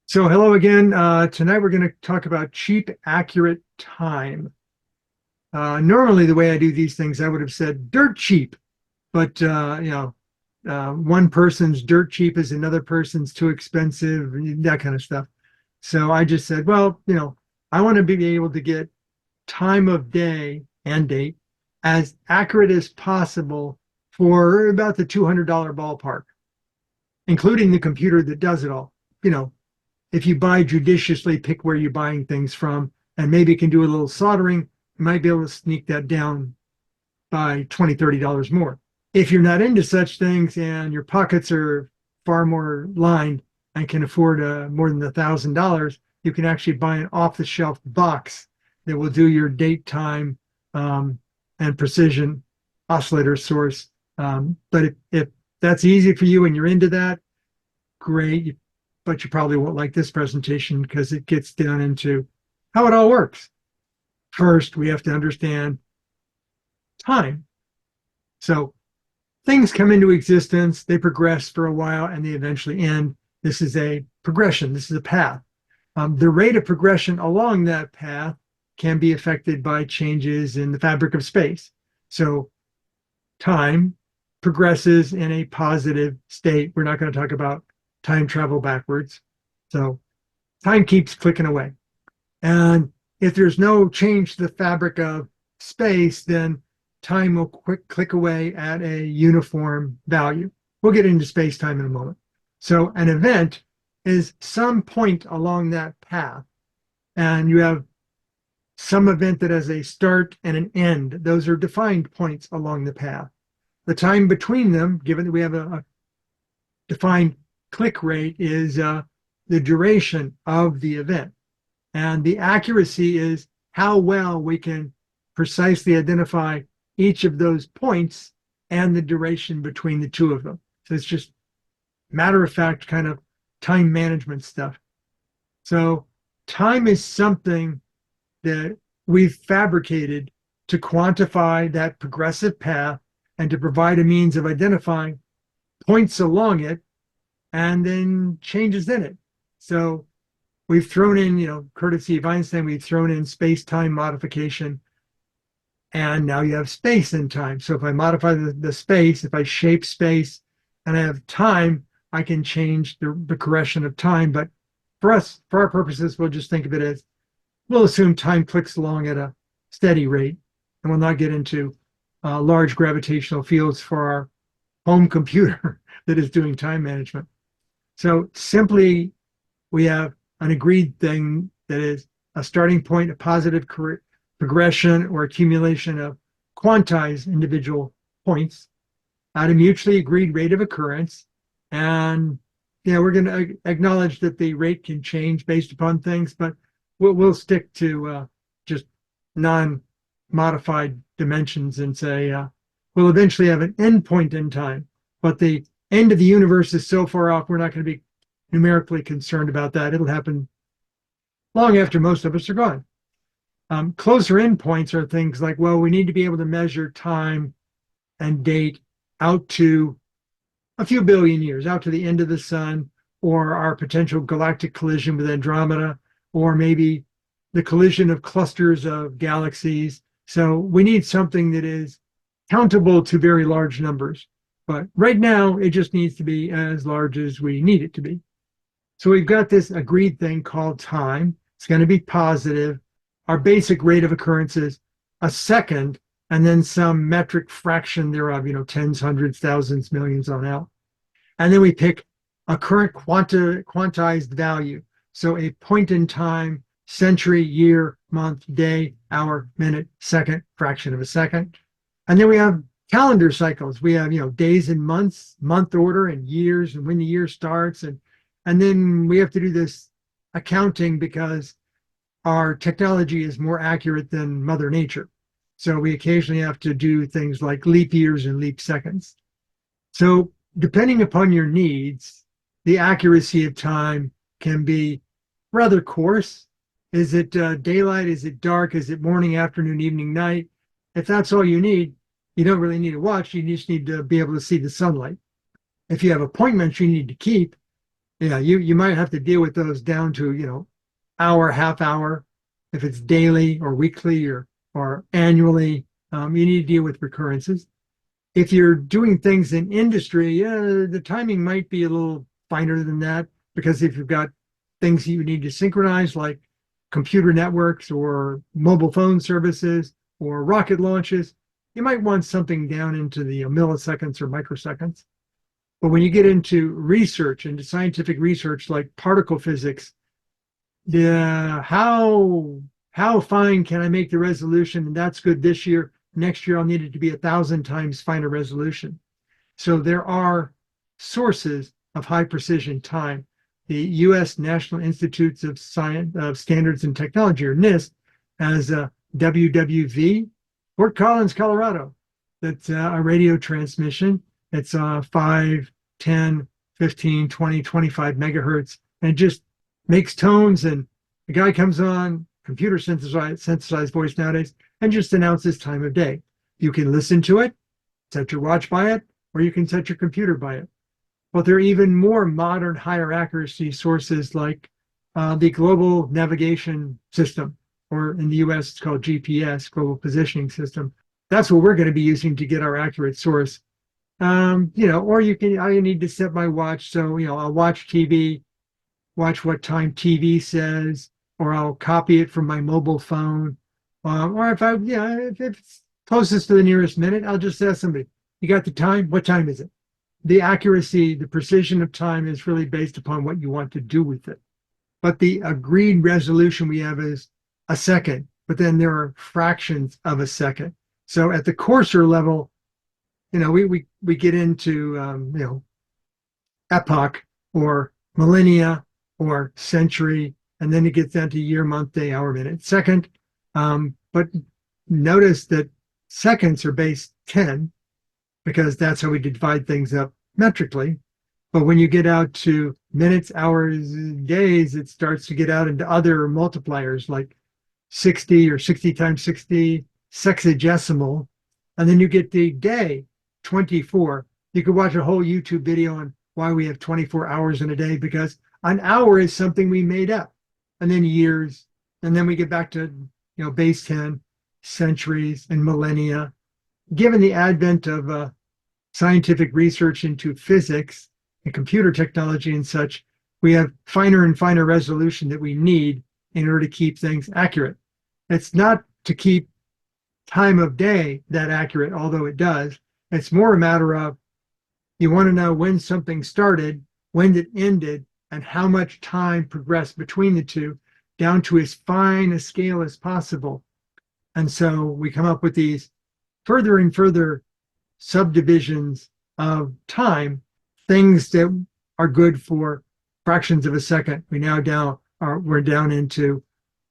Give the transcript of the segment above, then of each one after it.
So hello again. Tonight we're going to talk about cheap, accurate time. Normally, the way I do these things, I would have said dirt cheap, but one person's dirt cheap is another person's too expensive, that kind of stuff. So I just said, well, I want to be able to get time of day and date as accurate as possible for about the $200 ballpark, including the computer that does it all. You know, if you buy judiciously, pick where you're buying things from, and maybe can do a little soldering, you might be able to sneak that down by $20, $30 more. If you're not into such things and your pockets are far more lined and can afford more than $1,000, you can actually buy an off-the-shelf box that will do your date, time, and precision oscillator source. But if that's easy for you and you're into that, great. But you probably won't like this presentation because it gets down into how it all works. First, we have to understand time. So things come into existence, they progress for a while, and they eventually end. This is a progression. This is a path. The rate of progression along that path can be affected by changes in the fabric of space. So time progresses in a positive state. We're not going to talk about time travel backwards. So time keeps clicking away. And if there's no change to the fabric of space, then time will click away at a uniform value. We'll get into space-time in a moment. So an event is some point along that path. And you have some event that has a start and an end. Those are defined points along the path. The time between them, given that we have a defined click rate, is the duration of the event. And the accuracy is how well we can precisely identify each of those points and the duration between the two of them. So it's just matter of fact kind of time management stuff. So time is something that we've fabricated to quantify that progressive path and to provide a means of identifying points along it and then changes in it. So we've thrown in, courtesy of Einstein, we've thrown in space-time modification, and now you have space and time. So if I modify the space, if I shape space and I have time, I can change the correction of time. But for our purposes, we'll just think of it as, we'll assume time clicks along at a steady rate, and we'll not get into large gravitational fields for our home computer that is doing time management. So simply, we have an agreed thing that is a starting point, a positive progression or accumulation of quantized individual points at a mutually agreed rate of occurrence. And we're going to acknowledge that the rate can change based upon things, but we'll stick to just non-modified dimensions and say we'll eventually have an end point in time, but the end of the universe is so far off, we're not going to be numerically concerned about that. It'll happen long after most of us are gone. Closer end points are things like, well, we need to be able to measure time and date out to a few billion years, out to the end of the sun, or our potential galactic collision with Andromeda, or maybe the collision of clusters of galaxies. So we need something that is countable to very large numbers. But right now, it just needs to be as large as we need it to be. So we've got this agreed thing called time. It's going to be positive. Our basic rate of occurrence is a second, and then some metric fraction thereof, tens, hundreds, thousands, millions on out. And then we pick a current quantized value. So a point in time, century, year, month, day, hour, minute, second, fraction of a second. And then we have calendar cycles. We have, days and months, month order, and years, and when the year starts. And then we have to do this accounting because our technology is more accurate than Mother Nature. So we occasionally have to do things like leap years and leap seconds. So depending upon your needs, the accuracy of time can be rather coarse. Is it daylight? Is it dark? Is it morning, afternoon, evening, night? If that's all you need, you don't really need a watch. You just need to be able to see the sunlight. If you have appointments you need to keep, Yeah, you might have to deal with those down to, hour, half hour, if it's daily or weekly or annually. You need to deal with recurrences. If you're doing things in industry, yeah, the timing might be a little finer than that, because if you've got things you need to synchronize, like computer networks or mobile phone services or rocket launches, you might want something down into the milliseconds or microseconds. But when you get into research, into scientific research like particle physics, yeah, how fine can I make the resolution? And that's good this year. Next year, I'll need it to be 1,000 times finer resolution. So there are sources of high precision time. The U.S. National Institutes of Science, of Standards and Technology, or NIST, has a WWV, Fort Collins, Colorado. That's a radio transmission. It's 5, 10, 15, 20, 25 megahertz, and it just makes tones. And the guy comes on, computer synthesized voice nowadays, and just announces time of day. You can listen to it, set your watch by it, or you can set your computer by it. But there are even more modern, higher accuracy sources like the Global Navigation System, or in the US, it's called GPS, Global Positioning System. That's what we're going to be using to get our accurate source. Or I need to set my watch. So, I'll watch TV, watch what time TV says, or I'll copy it from my mobile phone. Or if it's closest to the nearest minute, I'll just ask somebody, you got the time? What time is it? The accuracy, the precision of time is really based upon what you want to do with it. But the agreed resolution we have is a second, but then there are fractions of a second. So at the coarser level, we get into, epoch or millennia or century, and then it gets down to year, month, day, hour, minute, second. But notice that seconds are base 10, because that's how we divide things up metrically. But when you get out to minutes, hours, days, it starts to get out into other multipliers like 60 or 60 times 60, sexagesimal. And then you get the day, 24. You could watch a whole YouTube video on why we have 24 hours in a day, because an hour is something we made up. And then years, and then we get back to, base 10, centuries, and millennia. Given the advent of scientific research into physics and computer technology and such, we have finer and finer resolution that we need in order to keep things accurate. It's not to keep time of day that accurate, although it does. It's more a matter of, you want to know when something started, when it ended, and how much time progressed between the two, down to as fine a scale as possible. And so we come up with these further and further subdivisions of time, things that are good for fractions of a second. We're down into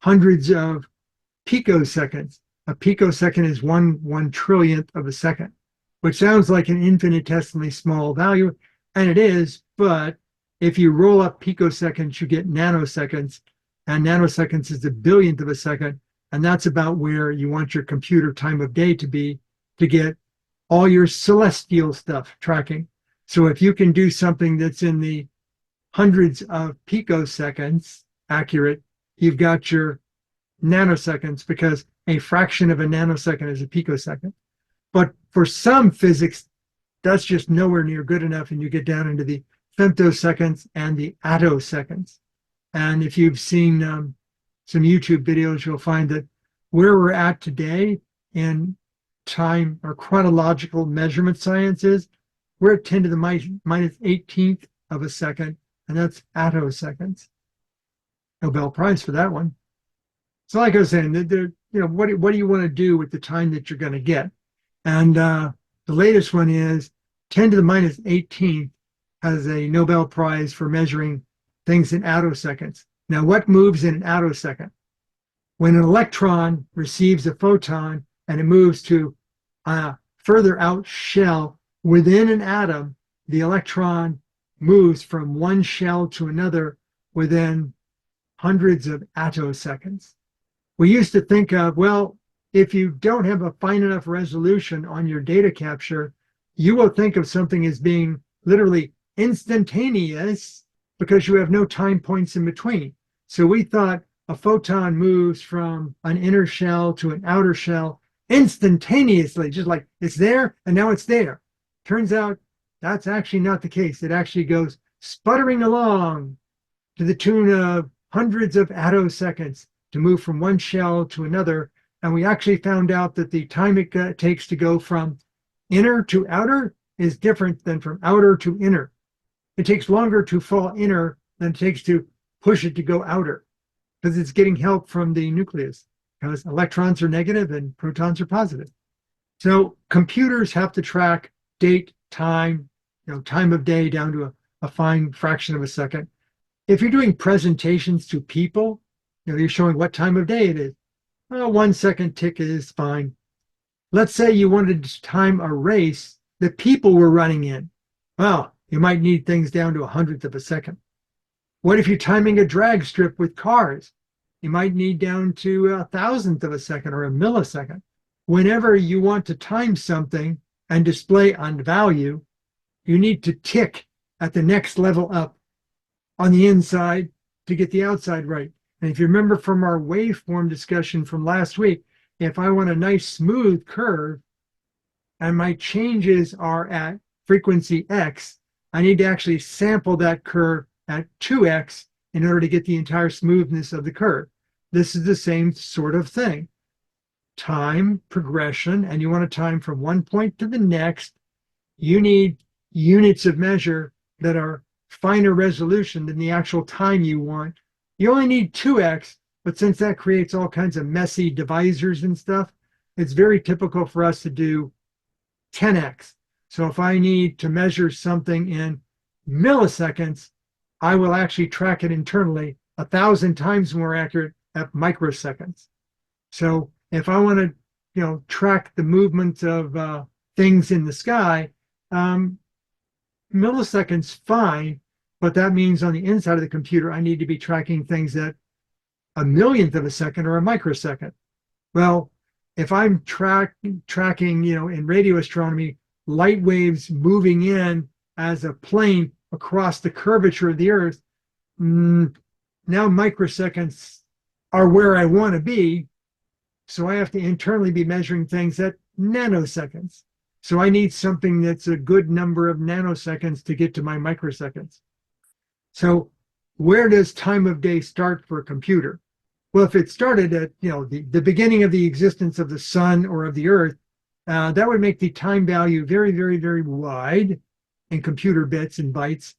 hundreds of picoseconds. A picosecond is one trillionth of a second, which sounds like an infinitesimally small value, and it is. But if you roll up picoseconds, you get nanoseconds, and nanoseconds is a billionth of a second, and that's about where you want your computer time of day to be, to get all your celestial stuff tracking. So if you can do something that's in the hundreds of picoseconds accurate, you've got your nanoseconds, because a fraction of a nanosecond is a picosecond. But for some physics, that's just nowhere near good enough, and you get down into the femtoseconds and the attoseconds. And if you've seen some YouTube videos, you'll find that where we're at today in time or chronological measurement sciences, we're at 10 to the minus 18th of a second, and that's attoseconds. Nobel Prize for that one. So like I was saying, what do you want to do with the time that you're going to get? And the latest one is 10 to the minus 18th has a Nobel Prize for measuring things in attoseconds. Now, what moves in an attosecond? When an electron receives a photon and it moves to a further out shell within an atom, the electron moves from one shell to another within hundreds of attoseconds. We used to think of, well, if you don't have a fine enough resolution on your data capture, you will think of something as being literally instantaneous, because you have no time points in between. So we thought a photon moves from an inner shell to an outer shell instantaneously, just like it's there and now it's there. Turns out that's actually not the case. It actually goes sputtering along to the tune of hundreds of attoseconds to move from one shell to another. And we actually found out that the time it takes to go from inner to outer is different than from outer to inner. It takes longer to fall inner than it takes to push it to go outer, because it's getting help from the nucleus, because electrons are negative and protons are positive. So computers have to track date, time, time of day down to a fine fraction of a second. If you're doing presentations to people, you're showing what time of day it is. Well, 1 second tick is fine. Let's say you wanted to time a race that people were running in. Well, you might need things down to 1/100th of a second. What if you're timing a drag strip with cars? You might need down to 1,000th of a second or a millisecond. Whenever you want to time something and display on value, you need to tick at the next level up on the inside to get the outside right. And if you remember from our waveform discussion from last week, if I want a nice smooth curve and my changes are at frequency X, I need to actually sample that curve at 2X in order to get the entire smoothness of the curve. This is the same sort of thing. Time progression, and you want to time from one point to the next. You need units of measure that are finer resolution than the actual time you want. You only need 2X, but since that creates all kinds of messy divisors and stuff, it's very typical for us to do 10X. So if I need to measure something in milliseconds, I will actually track it internally 1,000 times more accurate at microseconds. So if I want to, track the movement of things in the sky, milliseconds fine, but that means on the inside of the computer, I need to be tracking things at 1,000,000th of a second or a microsecond. Well, if I'm tracking, in radio astronomy, light waves moving in as a plane across the curvature of the Earth, now microseconds are where I want to be. So I have to internally be measuring things at nanoseconds. So I need something that's a good number of nanoseconds to get to my microseconds. So where does time of day start for a computer? Well, if it started at the beginning of the existence of the sun or of the Earth, that would make the time value very, very, very wide in computer bits and bytes.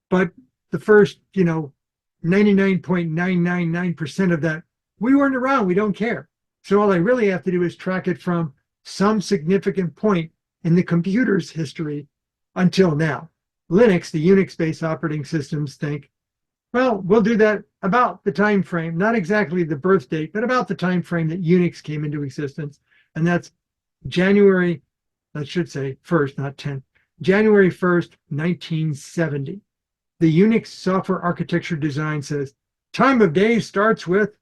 But the first 99.999% of that, we weren't around, we don't care. So all I really have to do is track it from some significant point in the computer's history until now. Linux, the Unix-based operating systems, think, well, we'll do that about the time frame, not exactly the birth date, but about the time frame that Unix came into existence. And that's January, I should say 1st, not 10th, January 1st, 1970. The Unix software architecture design says time of day starts with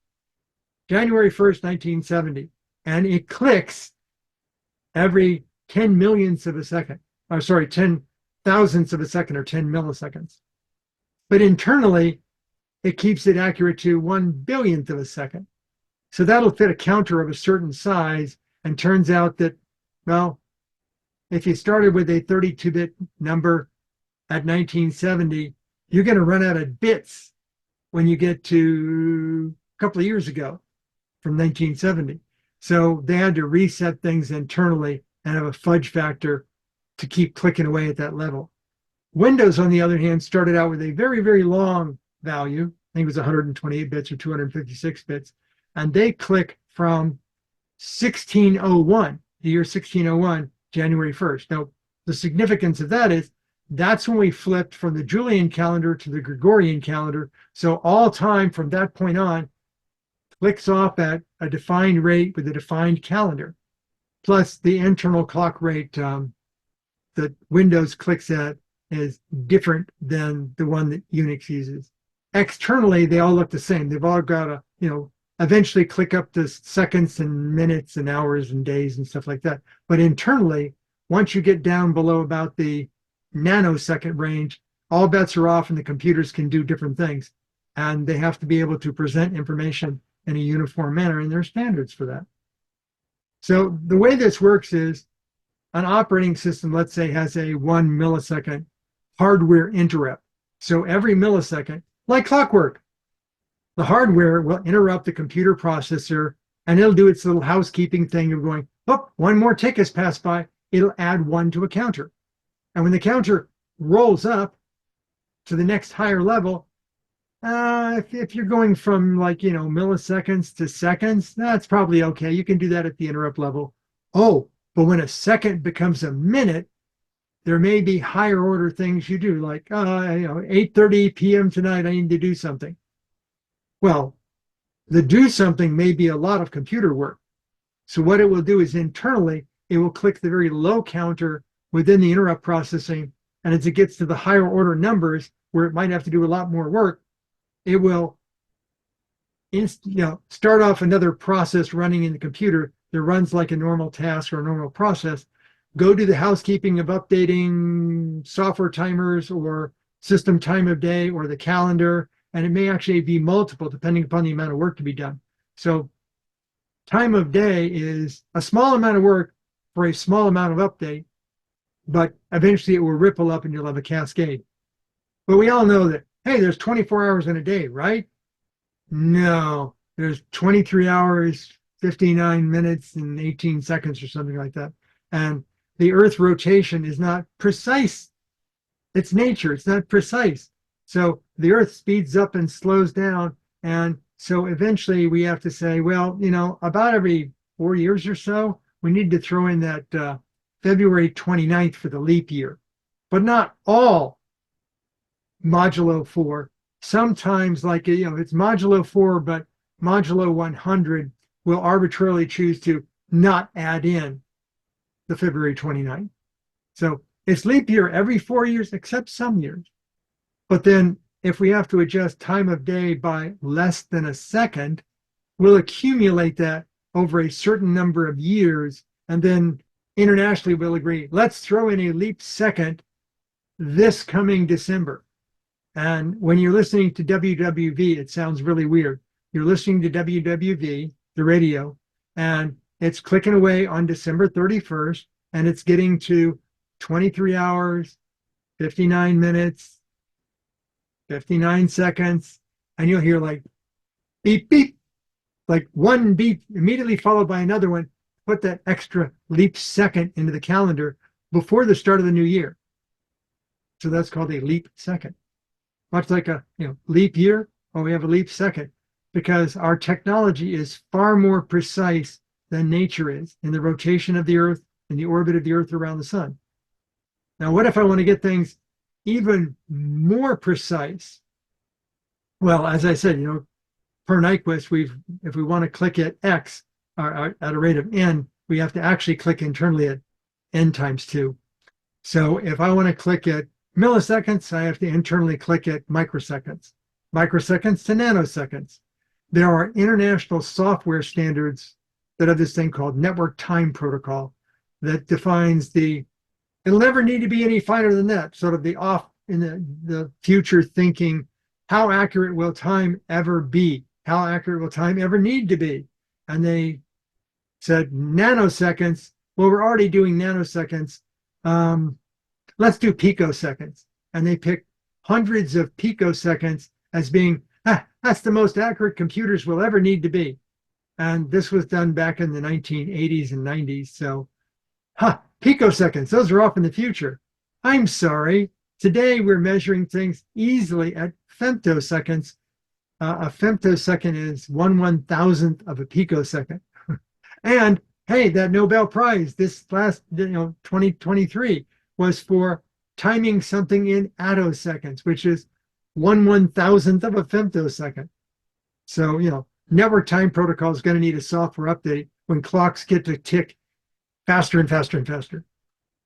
January 1st, 1970. And it clicks every 10 millionths of a second, 10 thousandths of a second or 10 milliseconds. But internally, it keeps it accurate to 1/10000000th of a second. So that'll fit a counter of a certain size, and turns out that, well, if you started with a 32-bit number at 1970, you're going to run out of bits when you get to a couple of years ago from 1970. So they had to reset things internally and have a fudge factor to keep clicking away at that level. Windows, on the other hand, started out with a very, very long value. I think it was 128 bits or 256 bits. And they click from 1601, the year 1601, January 1st. Now, the significance of that is that's when we flipped from the Julian calendar to the Gregorian calendar. So all time from that point on clicks off at a defined rate with a defined calendar. Plus the internal clock rate that Windows clicks at is different than the one that Unix uses. Externally, they all look the same. They've all got to, eventually click up to seconds and minutes and hours and days and stuff like that. But internally, once you get down below about the nanosecond range, all bets are off and the computers can do different things. And they have to be able to present information in a uniform manner, and there are standards for that. So the way this works is an operating system, let's say, has a 1 millisecond hardware interrupt. So every millisecond, like clockwork, the hardware will interrupt the computer processor, and it'll do its little housekeeping thing of going, oh, one more tick has passed by. It'll add 1 to a counter. And when the counter rolls up to the next higher level, if you're going from milliseconds to seconds, that's probably okay. You can do that at the interrupt level. Oh, but when a second becomes a minute, there may be higher order things you do, like 8:30 p.m. tonight, I need to do something. Well, the do something may be a lot of computer work. So what it will do is internally, it will click the very low counter within the interrupt processing, and as it gets to the higher order numbers where it might have to do a lot more work, it will start off another process running in the computer that runs like a normal task or a normal process, go do the housekeeping of updating software timers or system time of day or the calendar, and it may actually be multiple depending upon the amount of work to be done. So time of day is a small amount of work for a small amount of update, but eventually it will ripple up and you'll have a cascade. But we all know that, hey, there's 24 hours in a day, right? No, there's 23 hours, 59 minutes, and 18 seconds or something like that. And the Earth rotation is not precise. It's nature, it's not precise. So the Earth speeds up and slows down. And so eventually we have to say, well, about every 4 years or so, we need to throw in that February 29th for the leap year. But not all modulo 4. Sometimes, it's modulo 4, but modulo 100 will arbitrarily choose to not add in the February 29th. So it's leap year every 4 years, except some years. But then if we have to adjust time of day by less than a second, we'll accumulate that over a certain number of years. And then internationally, we'll agree, let's throw in a leap second this coming December. And when you're listening to WWV, it sounds really weird. You're listening to WWV, the radio, and it's clicking away on December 31st, and it's getting to 23 hours, 59 minutes, 59 seconds, and you'll hear like beep, beep, like one beep immediately followed by another one. Put that extra leap second into the calendar before the start of the new year. So that's called a leap second. Much like a leap year, or we have a leap second, because our technology is far more precise than nature is in the rotation of the Earth and the orbit of the Earth around the sun. Now, what if I want to get things even more precise? Well, as I said, per Nyquist, if we want to click at X at a rate of N, we have to actually click internally at N times 2. So if I want to click at milliseconds, I have to internally click at microseconds to nanoseconds. There are international software standards that have this thing called network time protocol that defines it'll never need to be any finer than that, sort of the off in the future thinking, how accurate will time ever be? How accurate will time ever need to be? And they said nanoseconds. Well, we're already doing nanoseconds. Let's do picoseconds. And they picked hundreds of picoseconds as being, that's the most accurate computers will ever need to be. And this was done back in the 1980s and 90s. So, picoseconds, those are off in the future. I'm sorry. Today we're measuring things easily at femtoseconds. A femtosecond is 1/1000th of a picosecond. And hey, that Nobel Prize this last 2023 was for timing something in attoseconds, which is 1/1000th of a femtosecond. So, network time protocol is going to need a software update when clocks get to tick faster and faster and faster.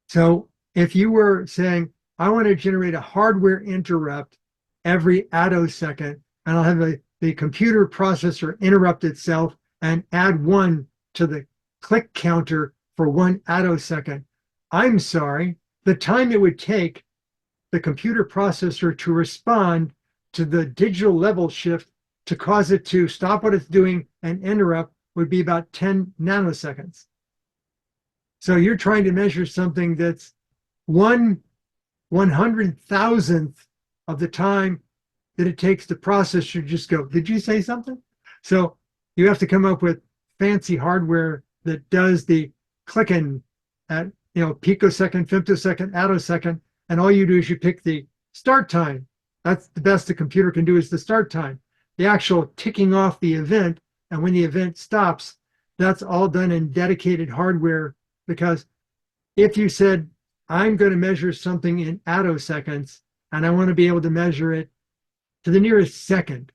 So if you were saying, I want to generate a hardware interrupt every attosecond, and I'll have the computer processor interrupt itself and add 1 to the click counter for 1 attosecond, I'm sorry, the time it would take the computer processor to respond to the digital level shift to cause it to stop what it's doing and interrupt would be about 10 nanoseconds. So you're trying to measure something that's 1/100,000th of the time that it takes the processor to just go, did you say something? So you have to come up with fancy hardware that does the clicking at, picosecond, femtosecond, attosecond, and all you do is you pick the start time. That's the best the computer can do, is the start time. The actual ticking off the event, and when the event stops, that's all done in dedicated hardware, because if you said, I'm going to measure something in attoseconds, and I want to be able to measure it to the nearest second,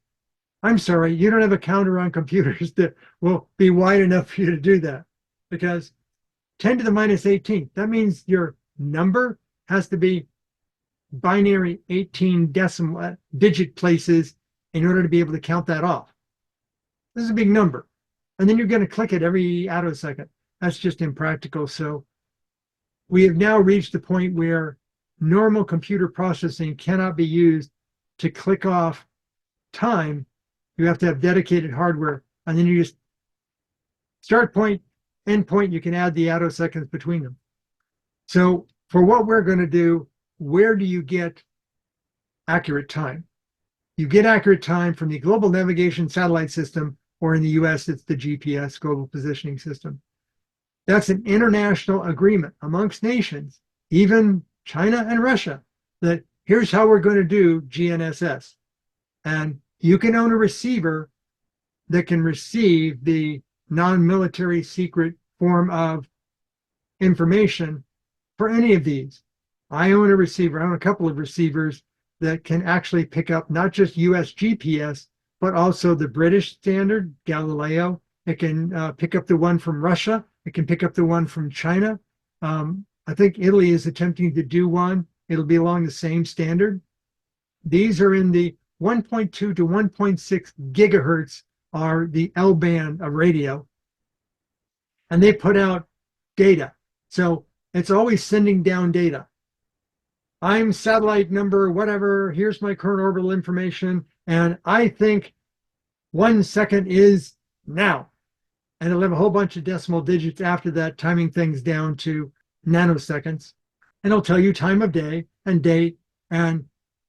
I'm sorry, you don't have a counter on computers that will be wide enough for you to do that, because 10 to the minus 18, that means your number has to be binary 18 decimal digit places in order to be able to count that off. This is a big number. And then you're going to click it every attosecond. That's just impractical. So we have now reached the point where normal computer processing cannot be used to click off time. You have to have dedicated hardware. And then you just start point, end point, you can add the attoseconds between them. So for what we're going to do, where do you get accurate time? You get accurate time from the Global Navigation Satellite System, or in the US, it's the GPS, Global Positioning System. That's an international agreement amongst nations, even China and Russia, that here's how we're going to do GNSS. And you can own a receiver that can receive the non-military secret form of information for any of these. I own a receiver, I own a couple of receivers that can actually pick up not just US GPS, but also the British standard, Galileo. It can pick up the one from Russia. It can pick up the one from China. I think Italy is attempting to do one. It'll be along the same standard. These are in the 1.2 to 1.6 gigahertz are the L band of radio. And they put out data. So it's always sending down data. I'm satellite number, whatever, here's my current orbital information, and I think 1 second is now. And it'll have a whole bunch of decimal digits after that, timing things down to nanoseconds. And it'll tell you time of day and date. And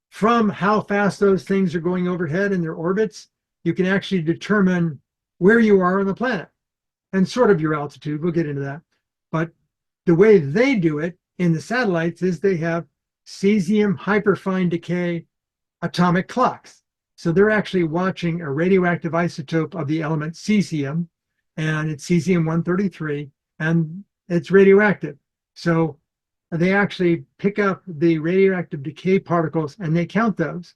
from how fast those things are going overhead in their orbits, you can actually determine where you are on the planet and sort of your altitude. We'll get into that. But the way they do it in the satellites is they have cesium hyperfine decay atomic clocks. So they're actually watching a radioactive isotope of the element cesium, and it's cesium-133, and it's radioactive. So they actually pick up the radioactive decay particles and they count those.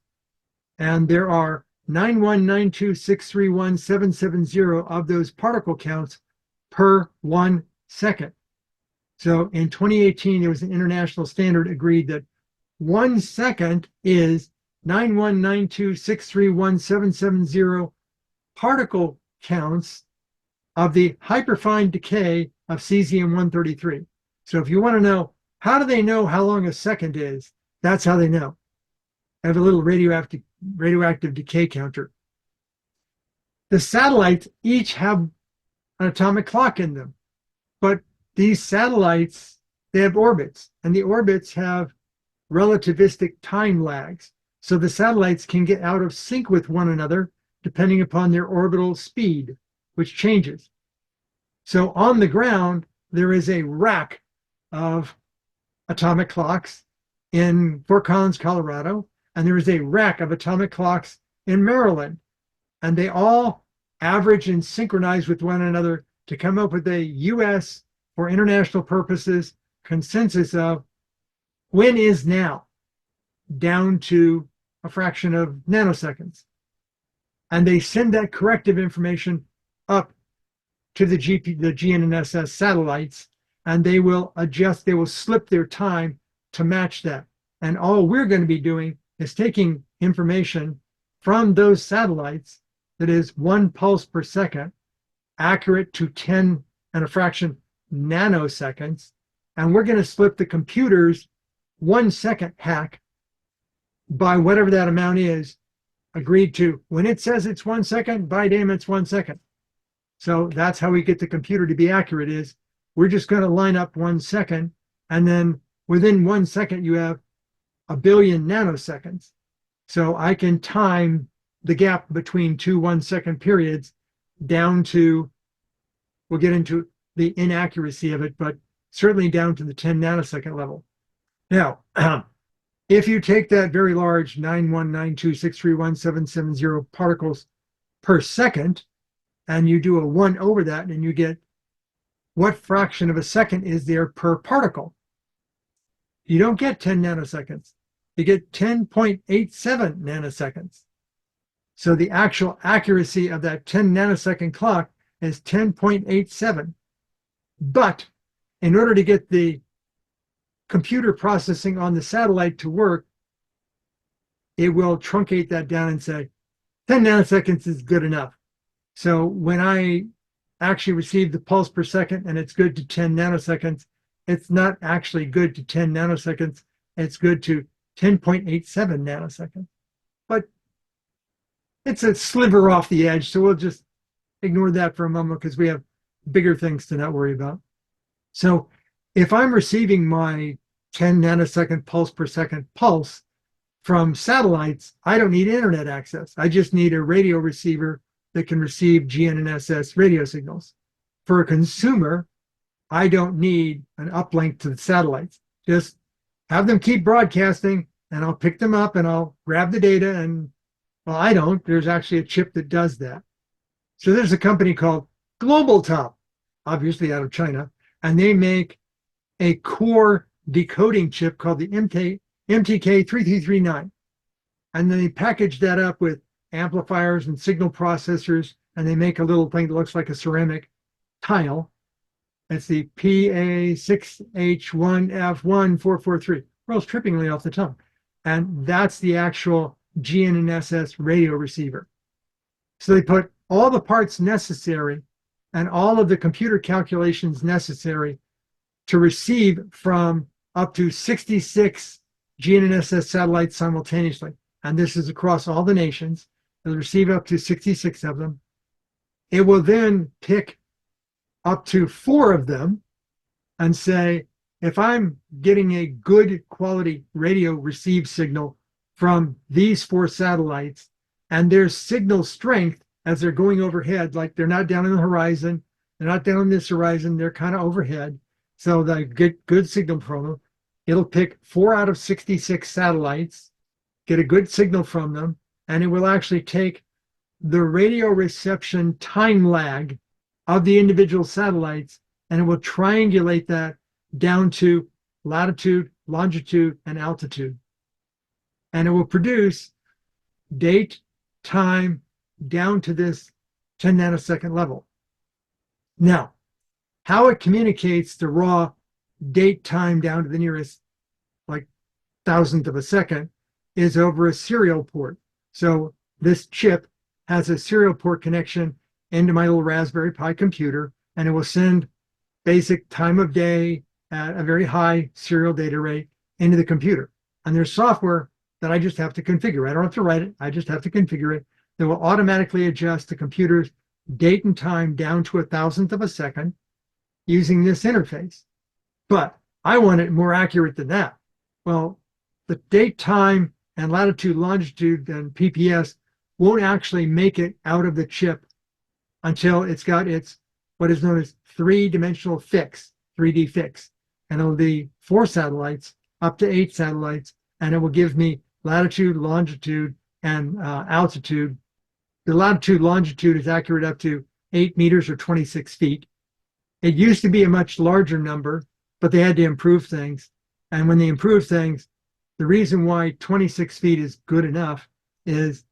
And there are 9192631770 of those particle counts per 1 second. So in 2018, there was an international standard agreed that 1 second is 9192631770 particle counts of the hyperfine decay of cesium-133. So if you want to know, how do they know how long a second is? That's how they know. I have a little radioactive decay counter. The satellites each have an atomic clock in them, but these satellites, they have orbits, and the orbits have relativistic time lags. So the satellites can get out of sync with one another depending upon their orbital speed, which changes. So on the ground, there is a rack of atomic clocks in Fort Collins, Colorado, and there is a rack of atomic clocks in Maryland. And they all average and synchronize with one another to come up with a US, for international purposes, consensus of when is now, down to a fraction of nanoseconds. And they send that corrective information up to the GNSS satellites, and they will adjust, they will slip their time to match that. And all we're going to be doing is taking information from those satellites that is 1 pulse per second, accurate to 10 and a fraction nanoseconds, and we're going to slip the computer's 1 second hack by whatever that amount is, agreed to. When it says it's 1 second, by damn, it's 1 second. So that's how we get the computer to be accurate, is we're just going to line up 1 second, and then within 1 second, you have a billion nanoseconds. So I can time the gap between two 1 second periods down to, we'll get into the inaccuracy of it, but certainly down to the 10 nanosecond level. Now, if you take that very large 9192631770 particles per second, and you do a 1 over that, and you get what fraction of a second is there per particle. You don't get 10 nanoseconds. You get 10.87 nanoseconds. So the actual accuracy of that 10 nanosecond clock is 10.87. But in order to get the computer processing on the satellite to work, it will truncate that down and say 10 nanoseconds is good enough. So when I actually receive the pulse per second and it's good to 10 nanoseconds, it's not actually good to 10 nanoseconds. It's good to 10.87 nanoseconds. But it's a sliver off the edge, so we'll just ignore that for a moment because we have bigger things to not worry about. So if I'm receiving my 10 nanosecond pulse per second pulse from satellites, I don't need internet access. I just need a radio receiver that can receive GNSS radio signals. For a consumer, I don't need an uplink to the satellites. Just have them keep broadcasting, and I'll pick them up and I'll grab the data. And well, I don't. There's actually a chip that does that. So there's a company called Global Top, obviously out of China, and they make a core decoding chip called the MTK3339. And then they package that up with amplifiers and signal processors, and they make a little thing that looks like a ceramic tile. It's the PA6H1F1443. Rolls trippingly off the tongue. And that's the actual GNSS radio receiver. So they put all the parts necessary and all of the computer calculations necessary to receive from up to 66 GNSS satellites simultaneously. And this is across all the nations. It'll receive up to 66 of them. It will then pick up to 4 of them and say, if I'm getting a good quality radio receive signal from these 4 satellites, and their signal strength as they're going overhead, like they're not down in the horizon, they're not down on this horizon, they're kind of overhead, so they get good signal from them. It'll pick 4 out of 66 satellites, get a good signal from them, and it will actually take the radio reception time lag of the individual satellites, and it will triangulate that down to latitude, longitude, and altitude. And it will produce date, time, down to this 10 nanosecond level. Now, how it communicates the raw date time down to the nearest like thousandth of a second is over a serial port. So this chip has a serial port connection into my little Raspberry Pi computer, and it will send basic time of day at a very high serial data rate into the computer. And there's software that I just have to configure. I don't have to write it. I just have to configure it. That will automatically adjust the computer's date and time down to a thousandth of a second using this interface. But I want it more accurate than that. Well, the date, time, and latitude, longitude, and PPS won't actually make it out of the chip until it's got its what is known as three-dimensional fix, 3D fix. And it'll be 4 satellites, up to 8 satellites, and it will give me latitude, longitude, and altitude. The latitude, longitude is accurate up to 8 meters or 26 feet. It used to be a much larger number, but they had to improve things. And when they improve things, the reason why 26 feet is good enough is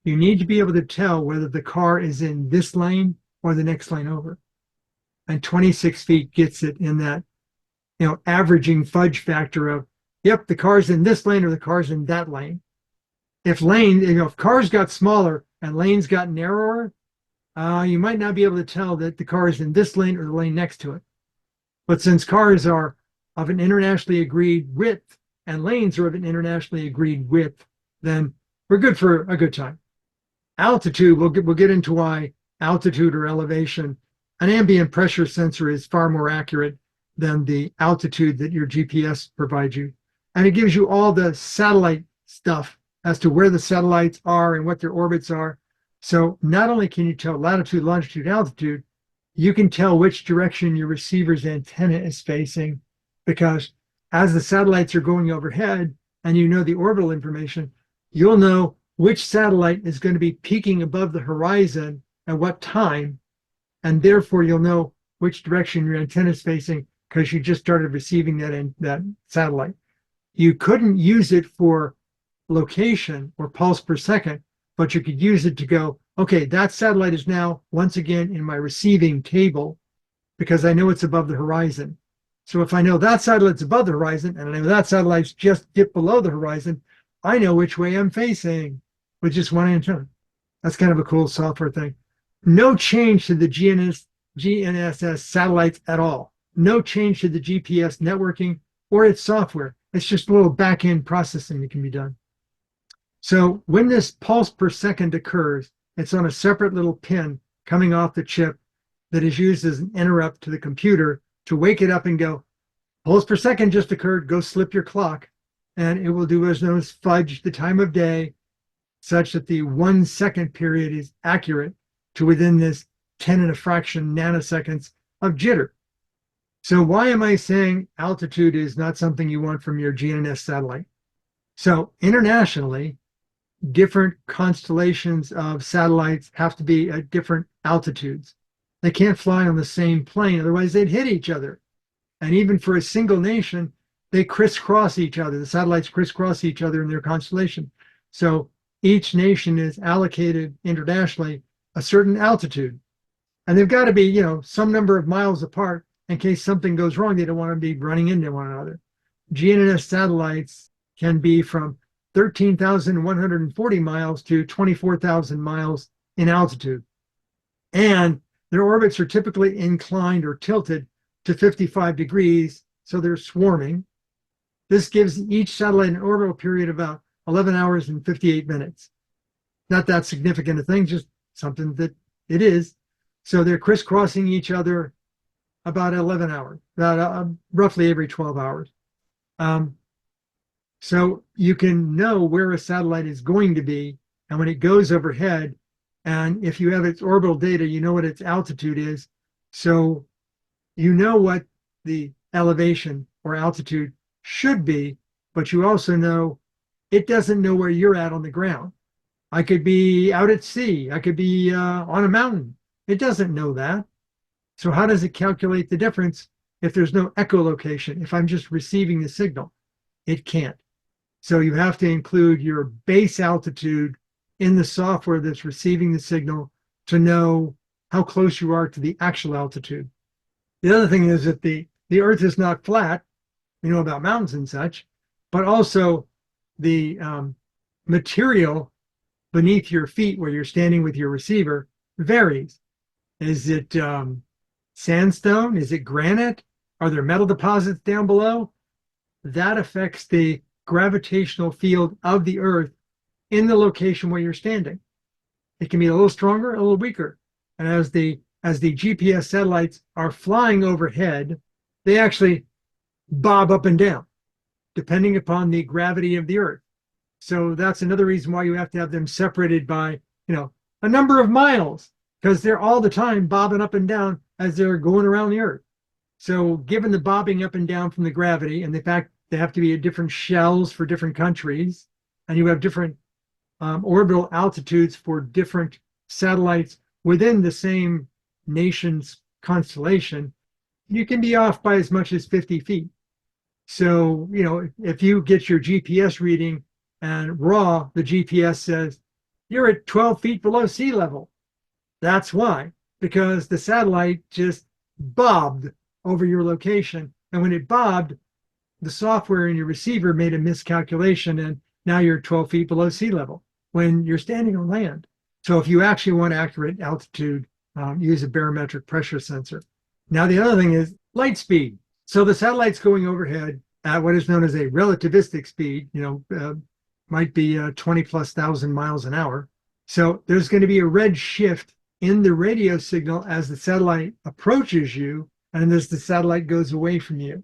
you need to be able to tell whether the car is in this lane or the next lane over. And 26 feet gets it in that, averaging fudge factor of, yep, the car's in this lane or the car's in that lane. If cars got smaller and lanes got narrower, you might not be able to tell that the car is in this lane or the lane next to it. But since cars are of an internationally agreed width and lanes are of an internationally agreed width, then we're good for a good time. Altitude, we'll get into why altitude or elevation, an ambient pressure sensor is far more accurate than the altitude that your GPS provides you. And it gives you all the satellite stuff as to where the satellites are and what their orbits are. So not only can you tell latitude, longitude, altitude, you can tell which direction your receiver's antenna is facing, because as the satellites are going overhead and you know the orbital information, you'll know which satellite is going to be peaking above the horizon at what time, and therefore you'll know which direction your antenna is facing because you just started receiving that satellite. You couldn't use it for location or pulse per second, but you could use it to go, okay, that satellite is now once again in my receiving table because I know it's above the horizon. So if I know that satellite's above the horizon and I know that satellite's just dipped below the horizon, I know which way I'm facing with just one antenna. That's kind of a cool software thing. No change to the GNSS satellites at all. No change to the GPS networking or its software. It's just a little back-end processing that can be done. So when this pulse per second occurs, it's on a separate little pin coming off the chip that is used as an interrupt to the computer to wake it up and go, pulse per second just occurred, go slip your clock. And it will do what's known as fudge the time of day such that the 1 second period is accurate to within this 10 and a fraction nanoseconds of jitter. So why am I saying altitude is not something you want from your GNSS satellite? So internationally, different constellations of satellites have to be at different altitudes. They can't fly on the same plane, otherwise they'd hit each other. And even for a single nation, they crisscross each other. The satellites crisscross each other in their constellation. So each nation is allocated internationally a certain altitude. And they've got to be, some number of miles apart in case something goes wrong. They don't want to be running into one another. GNSS satellites can be from 13,140 miles to 24,000 miles in altitude. And their orbits are typically inclined or tilted to 55 degrees, so they're swarming. This gives each satellite an orbital period of about 11 hours and 58 minutes. Not that significant a thing, just something that it is. So they're crisscrossing each other about 11 hours, about roughly every 12 hours. So you can know where a satellite is going to be, and when it goes overhead, and if you have its orbital data, you know what its altitude is. So you know what the elevation or altitude should be, but you also know it doesn't know where you're at on the ground. I could be out at sea. I could be on a mountain. It doesn't know that. So how does it calculate the difference if there's no echolocation, if I'm just receiving the signal? It can't. So you have to include your base altitude in the software that's receiving the signal to know how close you are to the actual altitude. The other thing is that the Earth is not flat. We know about mountains and such, but also the material beneath your feet where you're standing with your receiver varies. Is it sandstone? Is it granite? Are there metal deposits down below? That affects the gravitational field of the Earth in the location where you're standing. It can be a little stronger, a little weaker. And as the GPS satellites are flying overhead, they actually bob up and down, depending upon the gravity of the Earth. So that's another reason why you have to have them separated by, a number of miles, because they're all the time bobbing up and down as they're going around the Earth. So given the bobbing up and down from the gravity and the fact they have to be at different shells for different countries, and you have different orbital altitudes for different satellites within the same nation's constellation, you can be off by as much as 50 feet. So, if you get your GPS reading and raw, the GPS says, you're at 12 feet below sea level. That's why, because the satellite just bobbed over your location. And when it bobbed, the software in your receiver made a miscalculation, and now you're 12 feet below sea level when you're standing on land. So if you actually want accurate altitude, use a barometric pressure sensor. Now, the other thing is light speed. So the satellite's going overhead. at what is known as a relativistic speed, might be 20 plus thousand miles an hour. So there's going to be a red shift in the radio signal as the satellite approaches you and as the satellite goes away from you.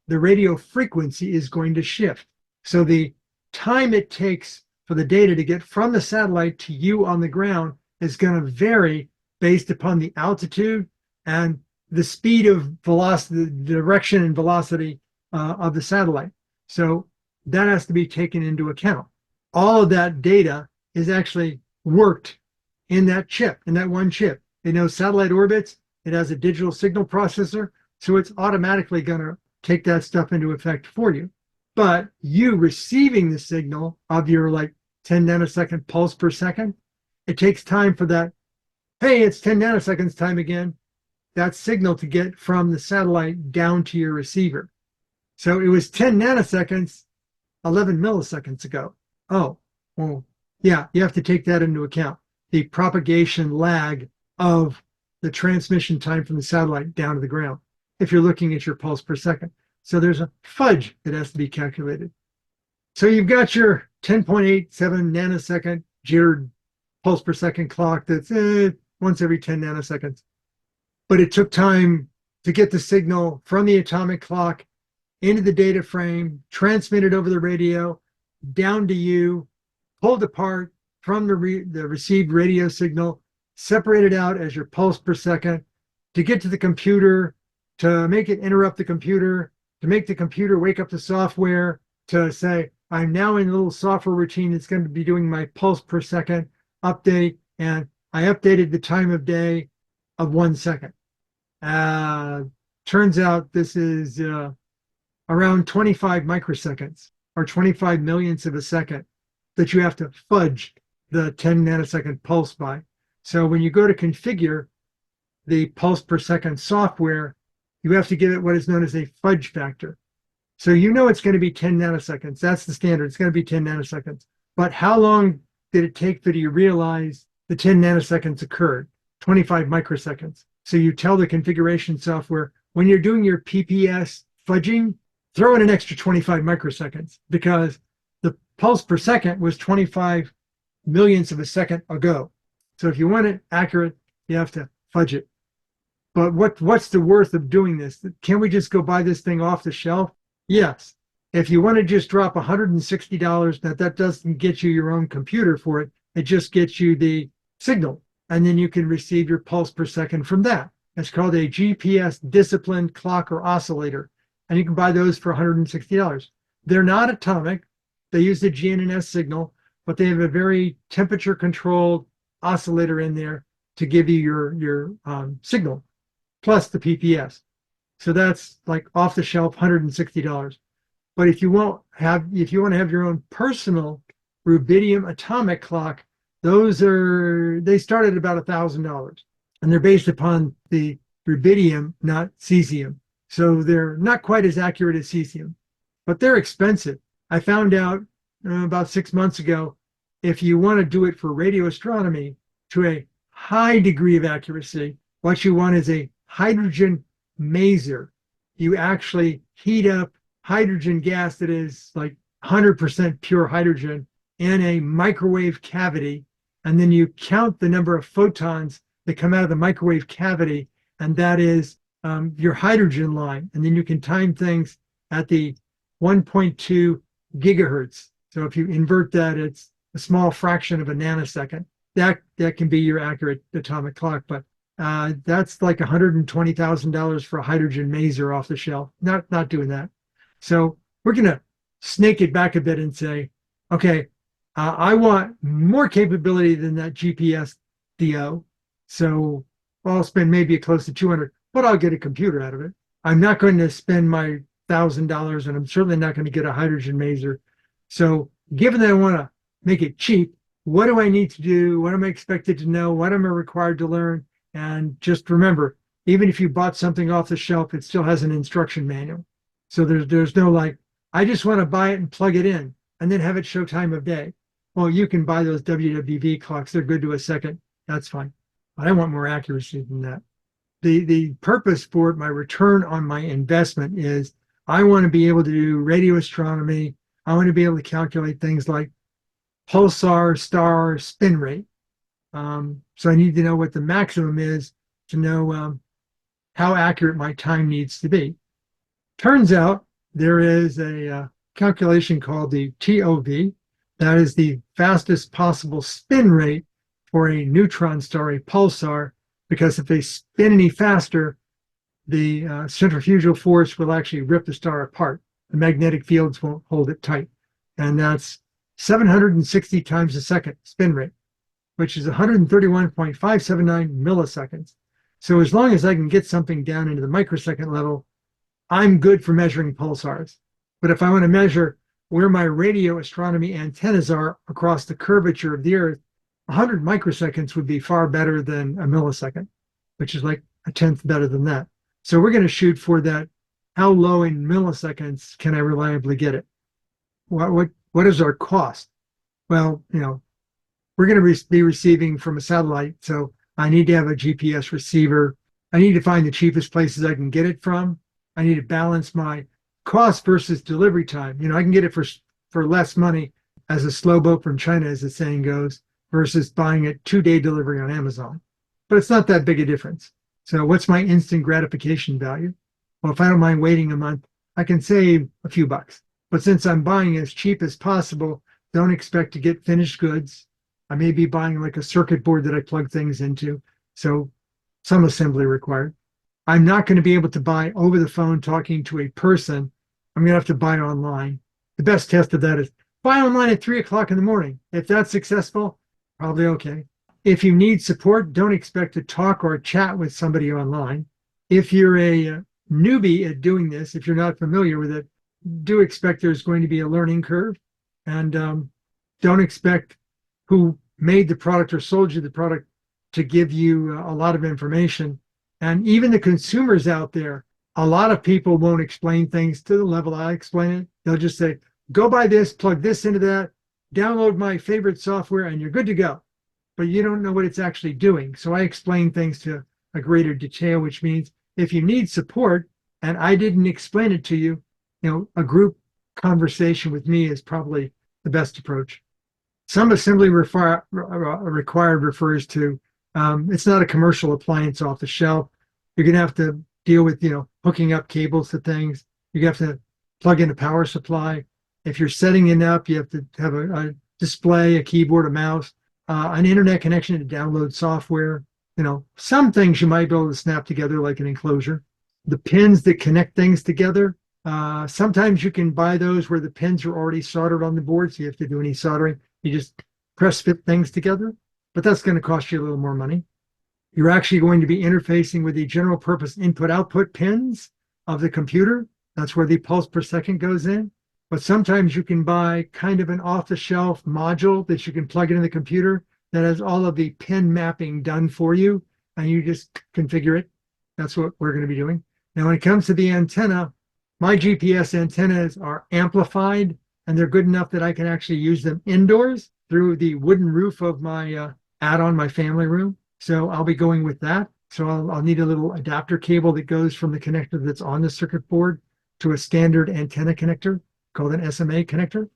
The radio frequency is going to shift. So the time it takes for the data to get from the satellite to you on the ground is going to vary based upon the altitude and the speed of velocity, the direction and velocity of the satellite. So that has to be taken into account. All of that data is actually worked in that chip, in that one chip. It knows satellite orbits. It has a digital signal processor. So it's automatically going to take that stuff into effect for you. But you receiving the signal of your 10 nanosecond pulse per second, it takes time for that, hey, it's 10 nanoseconds time again, that signal to get from the satellite down to your receiver. So it was 10 nanoseconds 11 milliseconds ago. Oh, well, yeah, you have to take that into account. The propagation lag of the transmission time from the satellite down to the ground, if you're looking at your pulse per second. So there's a fudge that has to be calculated. So you've got your 10.87 nanosecond jittered pulse per second clock that's once every 10 nanoseconds. But it took time to get the signal from the atomic clock into the data frame, transmitted over the radio, down to you, pulled apart from the received radio signal, separated out as your pulse per second, to get to the computer, to make it interrupt the computer, to make the computer wake up the software, to say, I'm now in a little software routine that's going to be doing my pulse per second update, and I updated the time of day of 1 second. Turns out this is around 25 microseconds, or 25 millionths of a second, that you have to fudge the 10 nanosecond pulse by. So when you go to configure the pulse per second software, you have to give it what is known as a fudge factor. So it's going to be 10 nanoseconds. That's the standard. It's going to be 10 nanoseconds. But how long did it take for you to realize the 10 nanoseconds occurred? 25 microseconds. So you tell the configuration software, when you're doing your PPS fudging, throw in an extra 25 microseconds, because the pulse per second was 25 millionths of a second ago. So if you want it accurate, you have to fudge it. But what's the worth of doing this? Can we just go buy this thing off the shelf? Yes. If you want to just drop $160, that doesn't get you your own computer for it. It just gets you the signal, and then you can receive your pulse per second from that. It's called a GPS disciplined clock or oscillator, and you can buy those for $160. They're not atomic. They use the GNSS signal, but they have a very temperature-controlled oscillator in there to give you your signal, plus the PPS. So that's like off the shelf, $160. But if you want to have your own personal rubidium atomic clock, they start at about $1,000, and they're based upon the rubidium, not cesium. So they're not quite as accurate as cesium, but they're expensive. I found out about 6 months ago, if you want to do it for radio astronomy to a high degree of accuracy, what you want is a hydrogen maser. You actually heat up hydrogen gas that is like 100% pure hydrogen in a microwave cavity, and then you count the number of photons that come out of the microwave cavity, and that is your hydrogen line. And then you can time things at the 1.2 gigahertz. So if you invert that, it's a small fraction of a nanosecond. That can be your accurate atomic clock, but that's like $120,000 for a hydrogen maser off the shelf. Not doing that. So we're going to snake it back a bit and say, okay, I want more capability than that GPSDO. So I'll spend maybe close to $200, but I'll get a computer out of it. I'm not going to spend my $1,000, and I'm certainly not going to get a hydrogen maser. So given that I want to make it cheap, what do I need to do? What am I expected to know? What am I required to learn? And just remember, even if you bought something off the shelf, it still has an instruction manual. So there's no like, I just want to buy it and plug it in and then have it show time of day. Well, you can buy those WWV clocks. They're good to a second. That's fine. But I want more accuracy than that. The purpose for it, my return on my investment, is I want to be able to do radio astronomy. I want to be able to calculate things like pulsar, star, spin rate. So I need to know what the maximum is to know how accurate my time needs to be. Turns out there is a calculation called the TOV. That is the fastest possible spin rate for a neutron star, a pulsar, because if they spin any faster, the centrifugal force will actually rip the star apart. The magnetic fields won't hold it tight. And that's 760 times a second spin rate, which is 131.579 milliseconds. So as long as I can get something down into the microsecond level, I'm good for measuring pulsars. But if I want to measure where my radio astronomy antennas are across the curvature of the Earth, 100 microseconds would be far better than a millisecond, which is like a tenth better than that. So we're going to shoot for that. How low in milliseconds can I reliably get it? What is our cost? Well, we're going to be receiving from a satellite, so I need to have a GPS receiver. I need to find the cheapest places I can get it from. I need to balance my cost versus delivery time. I can get it for less money as a slow boat from China, as the saying goes, versus buying it 2-day delivery on Amazon. But it's not that big a difference. So what's my instant gratification value? Well, if I don't mind waiting a month, I can save a few bucks. But since I'm buying as cheap as possible, don't expect to get finished goods. I may be buying like a circuit board that I plug things into. So some assembly required. I'm not going to be able to buy over the phone talking to a person. I'm going to have to buy online. The best test of that is buy online at 3 o'clock in the morning. If that's successful, probably okay. If you need support, don't expect to talk or chat with somebody online. If you're a newbie at doing this, if you're not familiar with it, do expect there's going to be a learning curve. And don't expect who made the product or sold you the product to give you a lot of information. And even the consumers out there, a lot of people won't explain things to the level I explain it. They'll just say, go buy this, plug this into that, download my favorite software, and you're good to go. But you don't know what it's actually doing. So I explain things to a greater detail, which means if you need support and I didn't explain it to you, a group conversation with me is probably the best approach. Some assembly required refers to, it's not a commercial appliance off the shelf. You're going to have to deal with, hooking up cables to things. You have to plug in a power supply. If you're setting it up, you have to have a display, a keyboard, a mouse, an internet connection to download software. Some things you might be able to snap together like an enclosure. The pins that connect things together, sometimes you can buy those where the pins are already soldered on the board, so you have to do any soldering. You just press fit things together, but that's going to cost you a little more money. You're actually going to be interfacing with the general purpose input-output pins of the computer. That's where the pulse per second goes in. But sometimes you can buy kind of an off-the-shelf module that you can plug into the computer that has all of the pin mapping done for you, and you just configure it. That's what we're going to be doing. Now, when it comes to the antenna, my GPS antennas are amplified, and they're good enough that I can actually use them indoors through the wooden roof of my add-on, my family room. So I'll be going with that. So I'll need a little adapter cable that goes from the connector that's on the circuit board to a standard antenna connector called an SMA connector.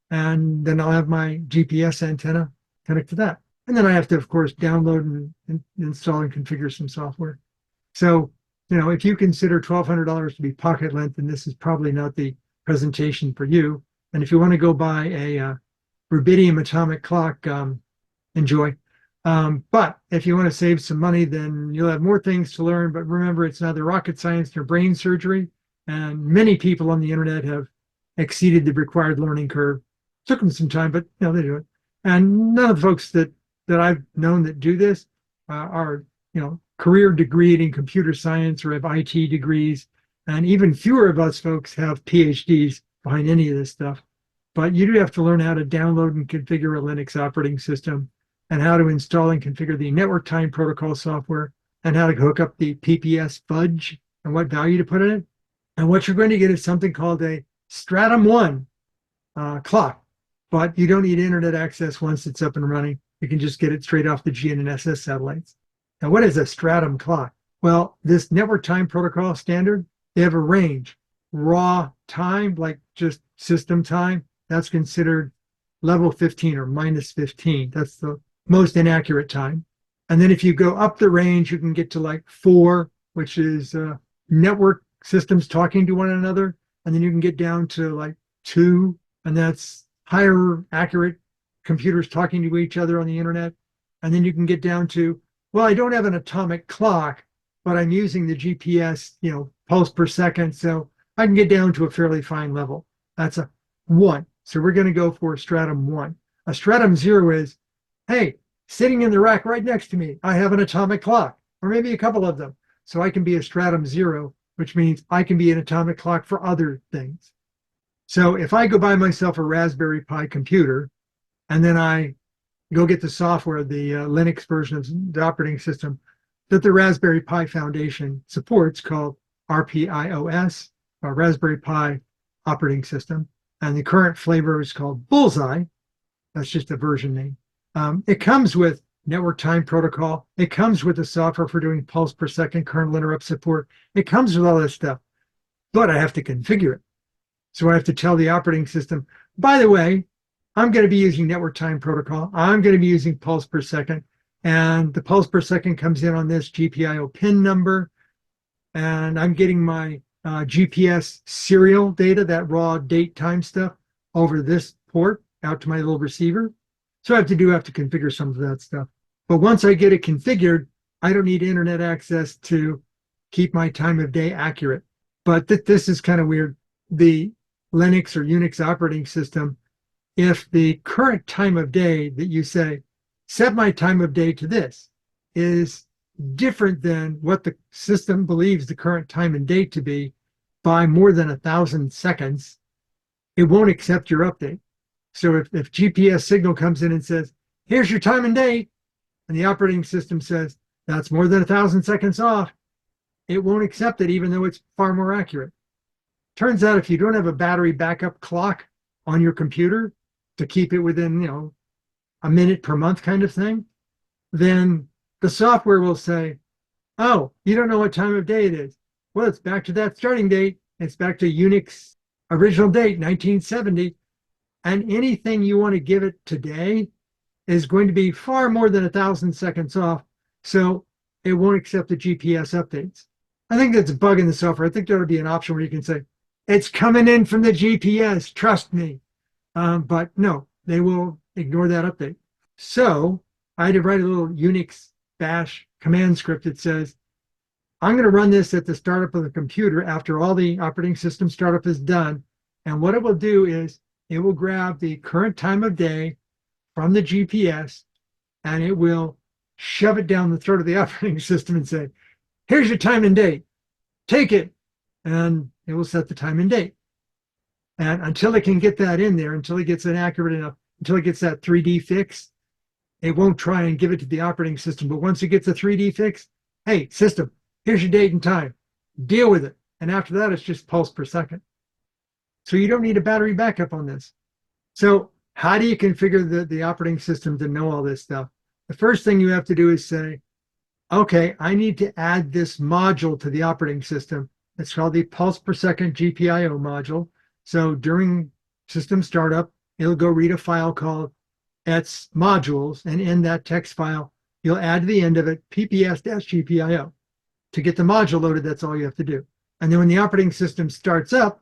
And then I'll have my GPS antenna connect to that. And then I have to, of course, download and install and configure some software. So, if you consider $1,200 to be pocket length, then this is probably not the presentation for you. And if you want to go buy a rubidium atomic clock, enjoy. But if you want to save some money, then you'll have more things to learn. But remember, it's neither rocket science nor brain surgery. And many people on the internet have exceeded the required learning curve. Took them some time, but they do it. And none of the folks that I've known that do this are career degreed in computer science or have IT degrees. And even fewer of us folks have PhDs behind any of this stuff. But you do have to learn how to download and configure a Linux operating system, and how to install and configure the network time protocol software, and how to hook up the PPS fudge and what value to put in it. And what you're going to get is something called a Stratum 1 clock, but you don't need internet access once it's up and running. You can just get it straight off the GNSS satellites. Now, what is a Stratum clock? Well, this network time protocol standard, they have a range. raw time, like just system time, that's considered level 15 or minus 15. That's the most inaccurate time. And then if you go up the range, you can get to like 4, which is network systems talking to one another. And then you can get down to like 2, and that's higher accurate computers talking to each other on the internet. And then you can get down to, well, I don't have an atomic clock, but I'm using the GPS, pulse per second. So I can get down to a fairly fine level. That's a 1. So we're going to go for stratum 1. A stratum 0 is, hey, sitting in the rack right next to me, I have an atomic clock, or maybe a couple of them. So I can be a stratum 0, which means I can be an atomic clock for other things. So if I go buy myself a Raspberry Pi computer, and then I go get the software, the Linux version of the operating system that the Raspberry Pi Foundation supports, called RPIOS, or Raspberry Pi Operating System, and the current flavor is called Bullseye. That's just a version name. It comes with network time protocol. It comes with the software for doing pulse per second, kernel interrupt support. It comes with all this stuff, but I have to configure it. So I have to tell the operating system, by the way, I'm going to be using network time protocol. I'm going to be using pulse per second. And the pulse per second comes in on this GPIO pin number. And I'm getting my GPS serial data, that raw date time stuff, over this port out to my little receiver. So I have to configure some of that stuff. But once I get it configured, I don't need internet access to keep my time of day accurate. But this is kind of weird. The Linux or Unix operating system, if the current time of day that you say, set my time of day to this, is different than what the system believes the current time and date to be by more than 1,000 seconds, it won't accept your update. So if GPS signal comes in and says, here's your time and date, and the operating system says, that's more than 1,000 seconds off, it won't accept it, even though it's far more accurate. Turns out if you don't have a battery backup clock on your computer to keep it within, a minute per month kind of thing, then the software will say, oh, you don't know what time of day it is. Well, it's back to that starting date. It's back to UNIX original date, 1970. And anything you want to give it today is going to be far more than 1,000 seconds off. So it won't accept the GPS updates. I think that's a bug in the software. I think there ought to be an option where you can say, it's coming in from the GPS, trust me. But no, they will ignore that update. So I had to write a little Unix bash command script that says, I'm going to run this at the startup of the computer after all the operating system startup is done. And what it will do is it will grab the current time of day from the GPS and it will shove it down the throat of the operating system and say, here's your time and date, take it. And it will set the time and date. And until it can get that in there, until it gets it accurate enough, until it gets that 3D fix, it won't try and give it to the operating system. But once it gets a 3D fix, hey, system, here's your date and time. Deal with it. And after that, it's just pulse per second. So you don't need a battery backup on this. So how do you configure the operating system to know all this stuff? The first thing you have to do is say, okay, I need to add this module to the operating system. It's called the pulse per second GPIO module. So during system startup, it'll go read a file called ets modules, and in that text file, you'll add to the end of it pps-gpio. To get the module loaded, that's all you have to do. And then when the operating system starts up,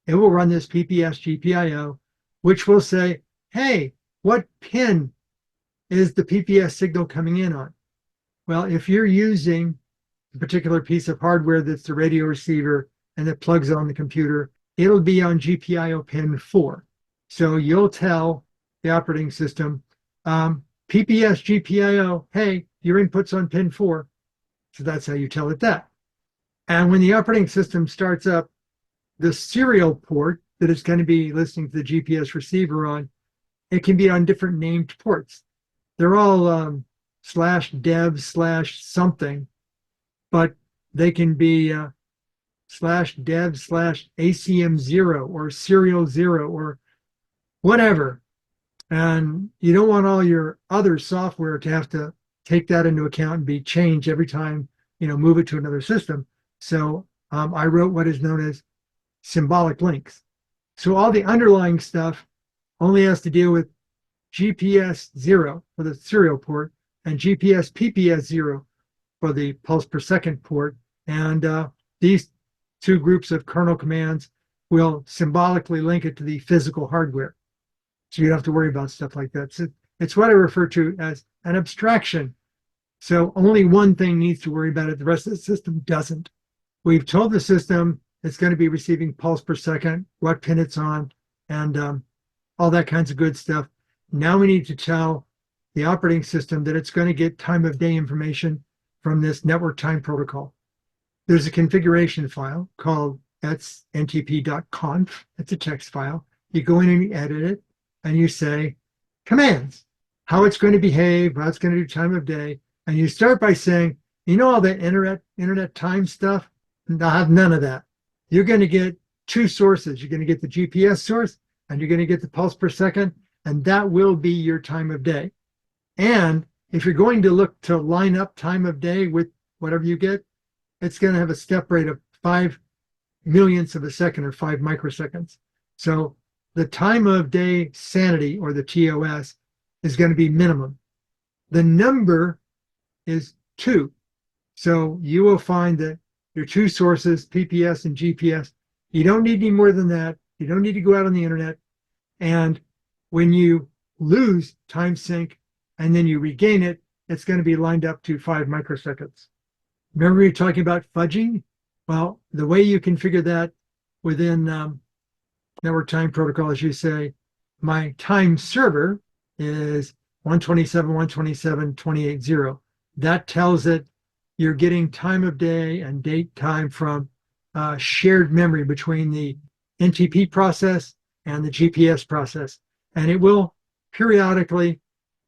it will run this pps-gpio, which will say, hey, what pin is the PPS signal coming in on? Well, if you're using a particular piece of hardware that's the radio receiver and that plugs on the computer, it'll be on GPIO pin 4. So you'll tell the operating system, PPS-GPIO, hey, your input's on pin 4. So that's how you tell it that. And when the operating system starts up, the serial port that it's going to be listening to the GPS receiver on, it can be on different named ports. They're all /dev/something, but they can be /dev/ACM0 or serial 0 or whatever. And you don't want all your other software to have to take that into account and be changed every time, move it to another system. So I wrote what is known as symbolic links. So all the underlying stuff only has to deal with GPS0 for the serial port and GPS PPS0 for the pulse per second port. And these two groups of kernel commands will symbolically link it to the physical hardware. So you don't have to worry about stuff like that. So it's what I refer to as an abstraction. So only one thing needs to worry about it. The rest of the system doesn't. We've told the system it's going to be receiving pulse per second, what pin it's on, and all that kinds of good stuff. Now we need to tell the operating system that it's going to get time of day information from this network time protocol. There's a configuration file called ntp.conf. It's a text file. You go in and you edit it, and you say commands, how it's going to behave, how it's going to do time of day. And you start by saying, you know, all that internet time stuff? I'll have none of that. You're going to get two sources. You're going to get the GPS source, and you're going to get the pulse per second, and that will be your time of day. And if you're going to look to line up time of day with whatever you get, it's going to have a step rate of 5 millionths of a second, or 5 microseconds. So the time of day sanity, or the TOS, is going to be minimum. The number is 2. So you will find that your two sources, PPS and GPS, you don't need any more than that. You don't need to go out on the internet. And when you lose time sync and then you regain it, it's going to be lined up to 5 microseconds. Remember we were talking about fudging? Well, the way you configure that within network time protocol is you say, my time server is 127.127.28.0. That tells it you're getting time of day and date time from shared memory between the NTP process and the GPS process. And it will periodically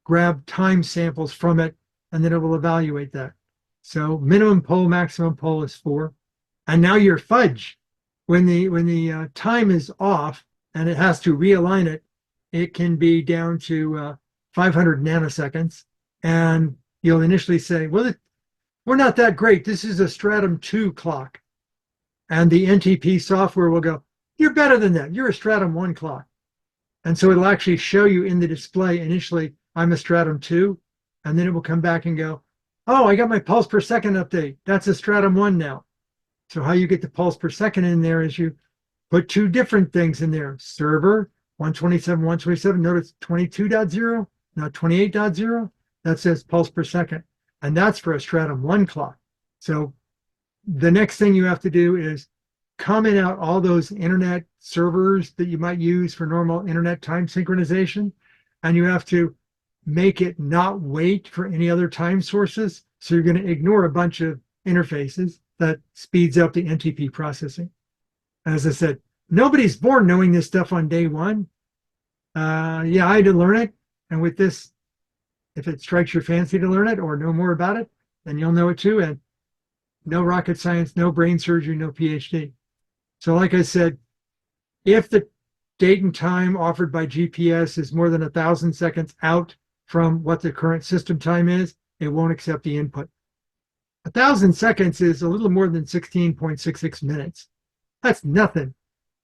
grab time samples from it, and then it will evaluate that. So minimum pole, maximum pole is 4. And now your fudge, when the time is off and it has to realign it, it can be down to 500 nanoseconds. And you'll initially say, well, we're not that great. This is a Stratum 2 clock. And the NTP software will go, you're better than that. You're a Stratum 1 clock. And so it'll actually show you in the display initially, I'm a Stratum 2. And then it will come back and go, oh, I got my pulse per second update. That's a Stratum 1 now. So how you get the pulse per second in there is you put two different things in there. Server, 127.127, notice 22.0, not 28.0. That says pulse per second. And that's for a Stratum 1 clock. So the next thing you have to do is comment out all those internet servers that you might use for normal internet time synchronization. And you have to make it not wait for any other time sources. So you're going to ignore a bunch of interfaces. That speeds up the NTP processing. As I said, nobody's born knowing this stuff on day one. Yeah, I had to learn it. And with this, if it strikes your fancy to learn it or know more about it, then you'll know it too. And no rocket science, no brain surgery, no PhD. So like I said, if the date and time offered by GPS is more than 1,000 seconds out from what the current system time is, it won't accept the input. 1,000 seconds is a little more than 16.66 minutes. That's nothing.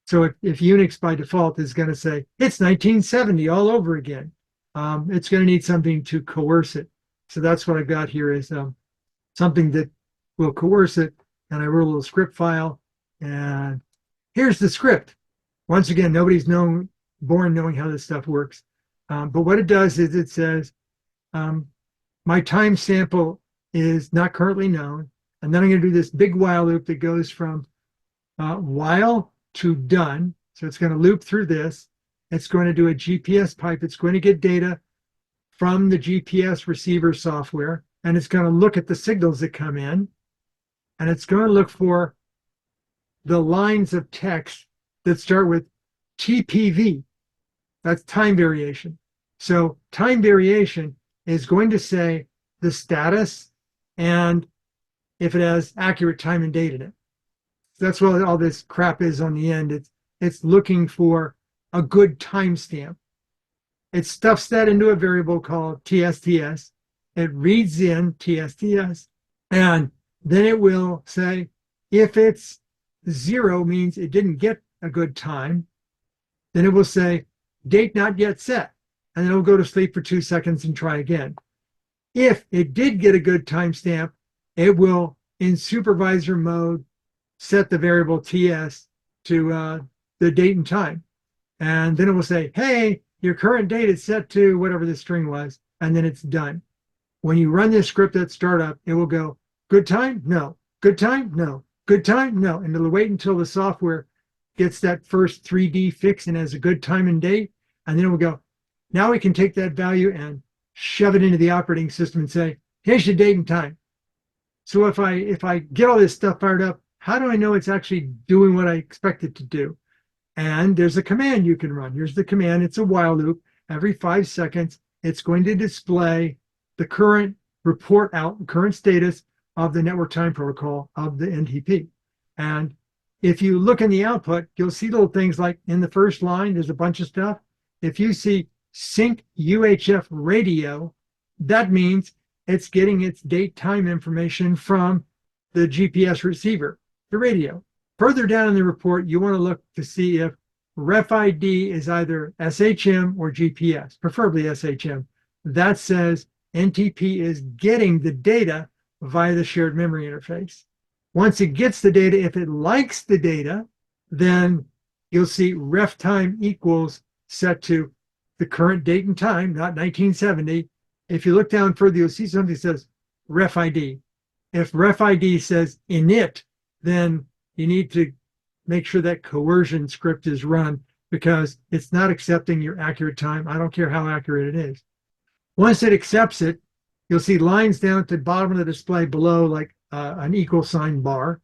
So if UNIX by default is going to say, it's 1970 all over again, it's going to need something to coerce it. So that's what I've got here is something that will coerce it. And I wrote a little script file. And here's the script. Once again, nobody's born knowing how this stuff works. But what it does is it says, my time sample is not currently known. And then I'm going to do this big while loop that goes from while to done. So it's going to loop through this. It's going to do a GPS pipe. It's going to get data from the GPS receiver software. And it's going to look at the signals that come in. And it's going to look for the lines of text that start with TPV. That's time variation. So time variation is going to say the status and if it has accurate time and date in it. That's what all this crap is on the end. It's looking for a good timestamp. It stuffs that into a variable called TSTS. It reads in TSTS, and then it will say if it's 0 means it didn't get a good time, then it will say date not yet set, and then it'll go to sleep for 2 seconds and try again. If it did get a good timestamp, it will, in supervisor mode, set the variable TS to the date and time. And then it will say, hey, your current date is set to whatever the string was, and then it's done. When you run this script at startup, it will go, good time? No. Good time? No. Good time? No. And it'll wait until the software gets that first 3D fix and has a good time and date. And then it will go, now we can take that value and shove it into the operating system and say, here's your date and time. So if I get all this stuff fired up, how do I know it's actually doing what I expect it to do? And there's a command you can run. Here's the command. It's a while loop. Every 5 seconds, it's going to display the current report out, current status of the network time protocol of the NTP. And if you look in the output, you'll see little things like in the first line, there's a bunch of stuff. If you see sync UHF radio, that means it's getting its date time information from the GPS receiver, the radio. Further down in the report, you want to look to see if ref ID is either SHM or GPS, preferably SHM. That says NTP is getting the data via the shared memory interface. Once it gets the data, if it likes the data, then you'll see ref time equals set to the current date and time, not 1970. If you look down further, you'll see something that says ref ID. If ref ID says init, then you need to make sure that coercion script is run because it's not accepting your accurate time. I don't care how accurate it is. Once it accepts it, you'll see lines down at the bottom of the display below, like an equal sign bar,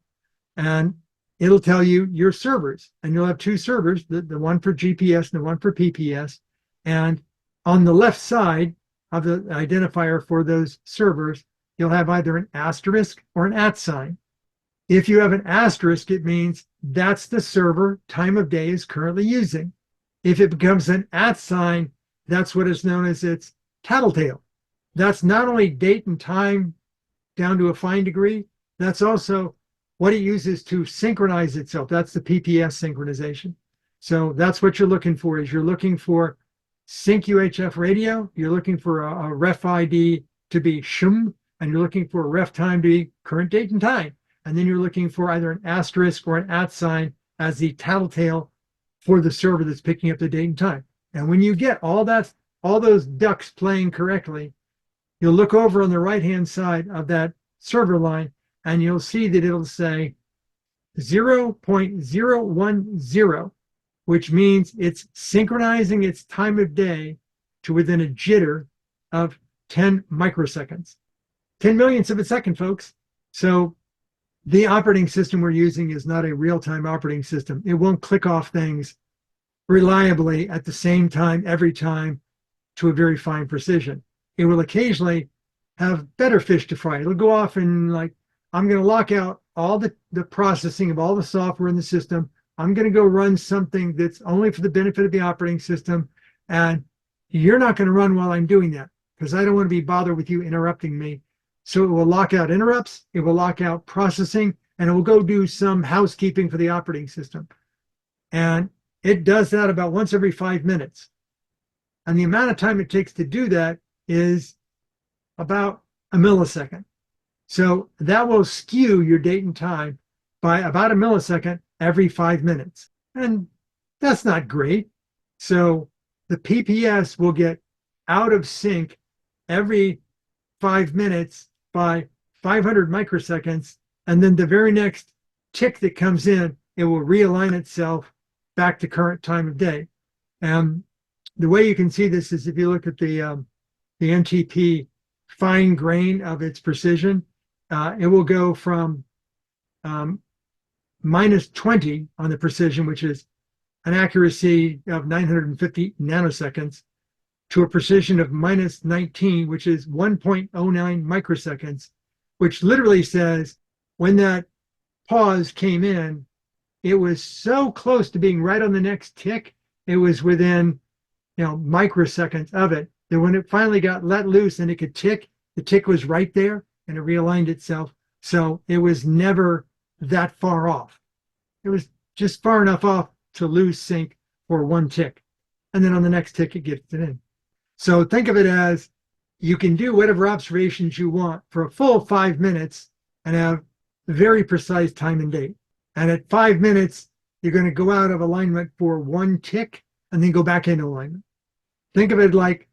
and it'll tell you your servers. And you'll have two servers, the one for GPS and the one for PPS. And on the left side of the identifier for those servers, you'll have either an asterisk or an @ sign. If you have an asterisk, it means that's the server time of day is currently using. If it becomes an @ sign, that's what is known as its tattletale. That's not only date and time down to a fine degree, that's also what it uses to synchronize itself. That's the PPS synchronization. So that's what you're looking for, is you're looking for sync UHF radio, you're looking for a ref ID to be SHM, and you're looking for a ref time to be current date and time. And then you're looking for either an asterisk or an @ sign as the tattletale for the server that's picking up the date and time. And when you get all those ducks playing correctly, you'll look over on the right-hand side of that server line, and you'll see that it'll say 0.010, which means it's synchronizing its time of day to within a jitter of 10 microseconds. 10 millionths of a second, folks. So the operating system we're using is not a real-time operating system. It won't click off things reliably at the same time every time to a very fine precision. It will occasionally have better fish to fry. It'll go off and like, I'm going to lock out all the processing of all the software in the system. I'm going to go run something that's only for the benefit of the operating system. And you're not going to run while I'm doing that because I don't want to be bothered with you interrupting me. So it will lock out interrupts, it will lock out processing, and it will go do some housekeeping for the operating system. And it does that about once every 5 minutes. And the amount of time it takes to do that is about a millisecond. So that will skew your date and time by about a millisecond every 5 minutes. And that's not great. So the PPS will get out of sync every 5 minutes by 500 microseconds. And then the very next tick that comes in, it will realign itself back to current time of day. And the way you can see this is if you look at the NTP fine grain of its precision, it will go from -20 on the precision, which is an accuracy of 950 nanoseconds, to a precision of -19, which is 1.09 microseconds, which literally says when that pause came in, it was so close to being right on the next tick, it was within microseconds of it, that when it finally got let loose and it could tick, the tick was right there and it realigned itself. So it was never that far off. It was just far enough off to lose sync for one tick. And then on the next tick, it gets it in. So think of it as you can do whatever observations you want for a full 5 minutes and have very precise time and date. And at 5 minutes, you're going to go out of alignment for one tick and then go back into alignment. Think of it like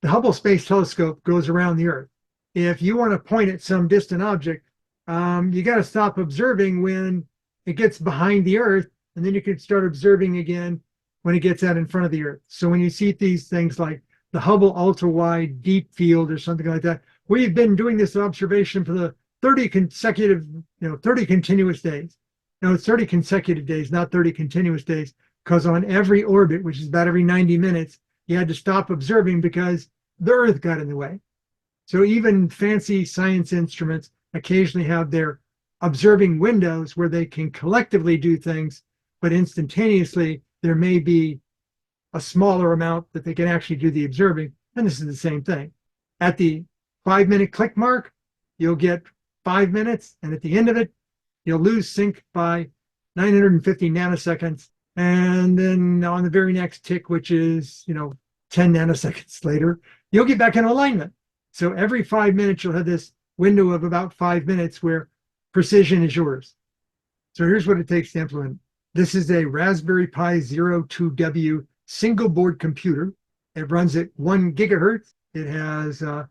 the Hubble Space Telescope goes around the Earth. If you want to point at some distant object, you got to stop observing when it gets behind the Earth, and then you can start observing again when it gets out in front of the Earth. So when you see these things like the Hubble Ultra Wide Deep Field or something like that, we've been doing this observation for the 30 consecutive, 30 continuous days. No, it's 30 consecutive days, not 30 continuous days, because on every orbit, which is about every 90 minutes, you had to stop observing because the Earth got in the way. So even fancy science instruments occasionally have their observing windows where they can collectively do things, but instantaneously there may be a smaller amount that they can actually do the observing. And this is the same thing. At the 5 minute click mark, you'll get 5 minutes, and at the end of it, you'll lose sync by 950 nanoseconds. And then on the very next tick, which is 10 nanoseconds later, you'll get back in alignment. So every 5 minutes, you'll have this window of about 5 minutes where precision is yours. So here's what it takes to implement. This is a Raspberry Pi 02W single board computer. It runs at 1 gigahertz. It has a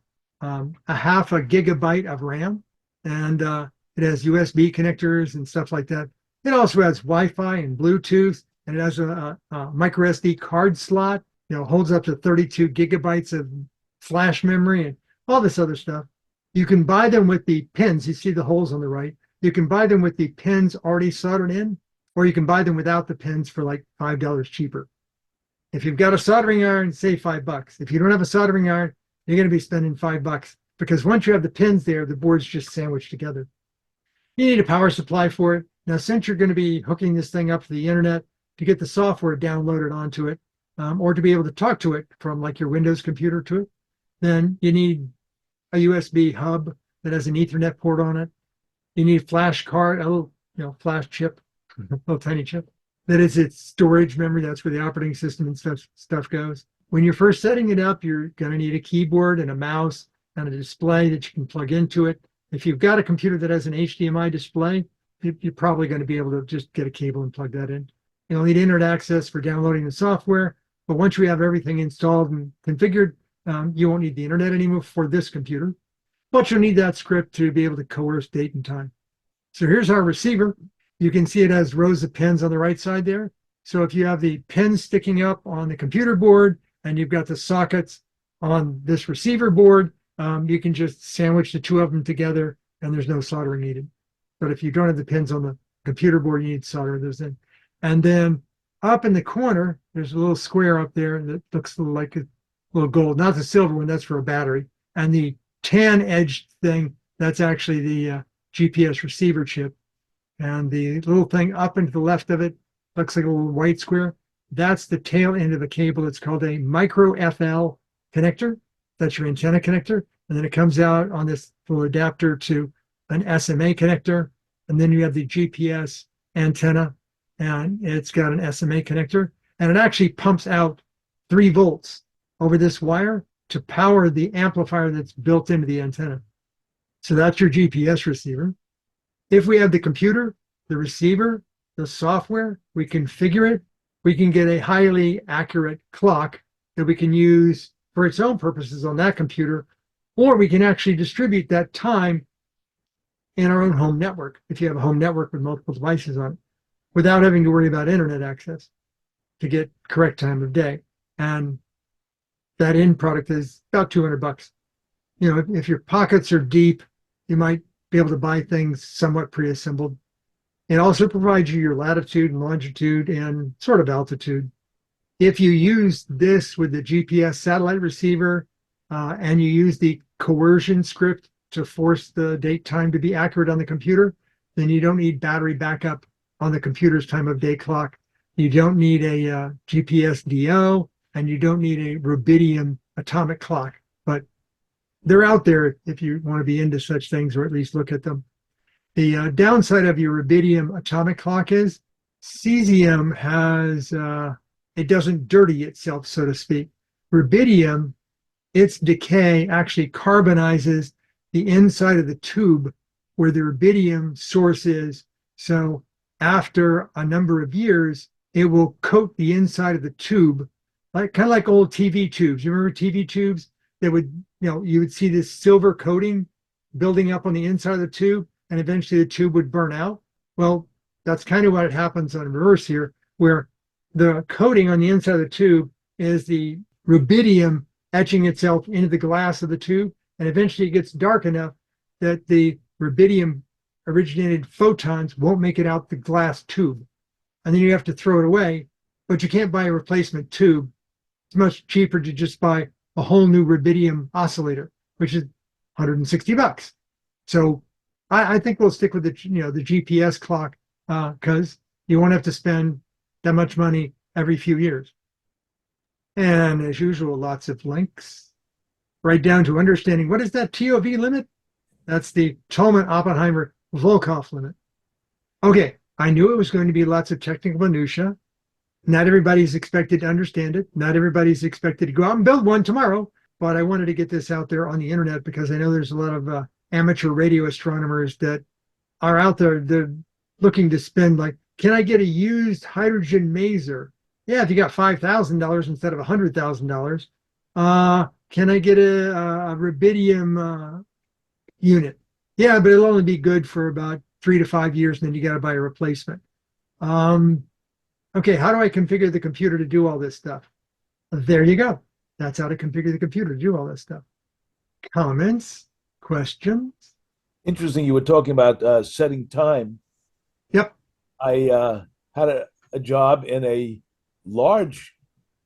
half a gigabyte of RAM, and it has USB connectors and stuff like that. It also has Wi-Fi and Bluetooth, and it has a MicroSD card slot. Holds up to 32 gigabytes of flash memory and all this other stuff. You can buy them with the pins. You see the holes on the right. You can buy them with the pins already soldered in, or you can buy them without the pins for like $5 cheaper. If you've got a soldering iron, say $5. If you don't have a soldering iron, you're going to be spending $5 because once you have the pins there, the board's just sandwiched together. You need a power supply for it. Now, since you're going to be hooking this thing up to the internet to get the software downloaded onto it, or to be able to talk to it from like your Windows computer to it, then you need a USB hub that has an Ethernet port on it. You need a flash card, a little, flash chip, a little tiny chip. That is its storage memory. That's where the operating system and stuff goes. When you're first setting it up, you're going to need a keyboard and a mouse and a display that you can plug into it. If you've got a computer that has an HDMI display, you're probably going to be able to just get a cable and plug that in. You'll need internet access for downloading the software, but once you have everything installed and configured, you won't need the internet anymore for this computer, but you'll need that script to be able to coerce date and time. So here's our receiver. You can see it has rows of pins on the right side there. So if you have the pins sticking up on the computer board and you've got the sockets on this receiver board, you can just sandwich the two of them together and there's no soldering needed. But if you don't have the pins on the computer board, you need to solder those in. And then up in the corner, there's a little square up there that looks like a little gold. Not the silver one, that's for a battery. And the tan-edged thing, that's actually the GPS receiver chip. And the little thing up and to the left of it looks like a little white square. That's the tail end of a cable. It's called a micro-FL connector. That's your antenna connector. And then it comes out on this little adapter to an SMA connector. And then you have the GPS antenna, and it's got an SMA connector. And it actually pumps out 3 volts over this wire to power the amplifier that's built into the antenna. So that's your GPS receiver. If we have the computer, the receiver, the software, we configure it, we can get a highly accurate clock that we can use for its own purposes on that computer, or we can actually distribute that time in our own home network, if you have a home network with multiple devices on it, without having to worry about internet access to get correct time of day. And that end product is about $200. If your pockets are deep, you might be able to buy things somewhat pre-assembled. It also provides you your latitude and longitude and sort of altitude. If you use this with the GPS satellite receiver and you use the coercion script to force the date time to be accurate on the computer, then you don't need battery backup on the computer's time of day clock. You don't need a GPSDO, and you don't need a rubidium atomic clock. But they're out there if you want to be into such things, or at least look at them. The downside of your rubidium atomic clock is Cesium has, it doesn't dirty itself, so to speak. Rubidium, its decay actually carbonizes the inside of the tube where the rubidium source is. So after a number of years, it will coat the inside of the tube, like kind of like old TV tubes. You remember TV tubes that would, you would see this silver coating building up on the inside of the tube, and eventually the tube would burn out. Well, that's kind of what happens on reverse here, where the coating on the inside of the tube is the rubidium etching itself into the glass of the tube, and eventually it gets dark enough that the rubidium originated photons won't make it out the glass tube. And then you have to throw it away, but you can't buy a replacement tube. It's much cheaper to just buy a whole new rubidium oscillator, which is $160. So I think we'll stick with the GPS clock because you won't have to spend that much money every few years. And as usual, lots of links, right down to understanding what is that TOV limit? That's the Tolman-Oppenheimer-Volkoff limit. Okay, I knew it was going to be lots of technical minutia. Not everybody's expected to understand it. Not everybody's expected to go out and build one tomorrow. But I wanted to get this out there on the internet because I know there's a lot of amateur radio astronomers that are out there. They're looking to spend, like, can I get a used hydrogen maser? Yeah, if you got $5,000 instead of $100,000. Can I get a rubidium unit? Yeah, but it'll only be good for about 3 to 5 years, and then you got to buy a replacement. Okay, how do I configure the computer to do all this stuff? There you go. That's how to configure the computer to do all this stuff. Comments? Questions? Interesting, you were talking about setting time. Yep. I had a job in a large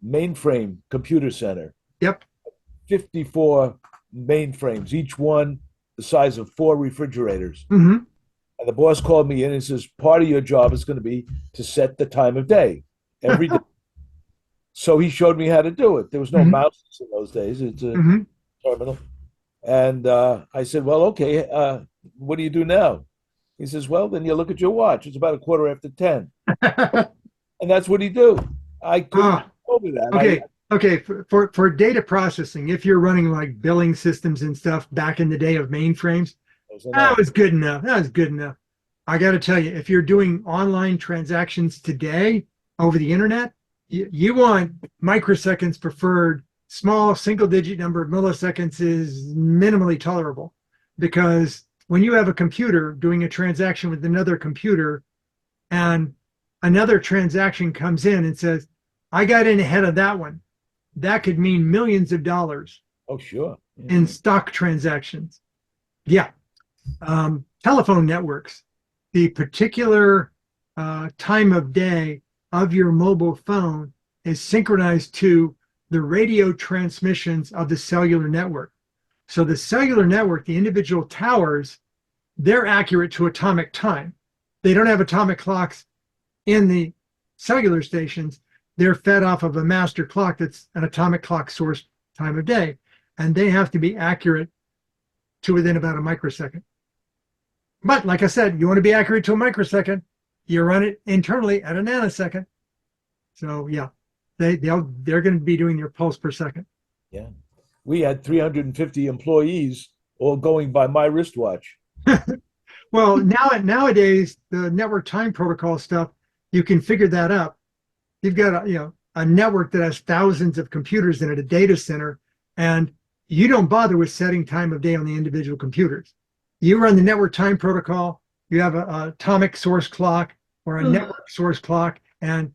mainframe computer center. Yep. 54 mainframes, each one the size of 4 refrigerators. Mm-hmm. And the boss called me in and says, part of your job is going to be to set the time of day every day. So he showed me how to do it. There was no mouses in those days. It's a terminal. And I said, well, okay, what do you do now? He says, well, then you look at your watch. It's about 10:15. And that's what he do. I couldn't over that. Okay. Okay, for data processing, if you're running like billing systems and stuff back in the day of mainframes, that was good enough. That was good enough. I got to tell you, if you're doing online transactions today over the internet, you want microseconds preferred. Small single-digit number of milliseconds is minimally tolerable, because when you have a computer doing a transaction with another computer and another transaction comes in and says, I got in ahead of that one, that could mean millions of dollars. Oh, sure. In stock transactions. Yeah. Telephone networks, the particular time of day of your mobile phone is synchronized to the radio transmissions of the cellular network. So the cellular network, the individual towers, they're accurate to atomic time. They don't have atomic clocks in the cellular stations. They're fed off of a master clock that's an atomic clock source time of day. And they have to be accurate to within about a microsecond. But like I said, you want to be accurate to a microsecond, you run it internally at a nanosecond. So yeah, they're going to be doing your pulse per second. Yeah. We had 350 employees all going by my wristwatch. Well, nowadays, the network time protocol stuff, you can figure that out. You've got a network that has thousands of computers in it, a data center, and you don't bother with setting time of day on the individual computers. You run the network time protocol, you have an atomic source clock or a network source clock, and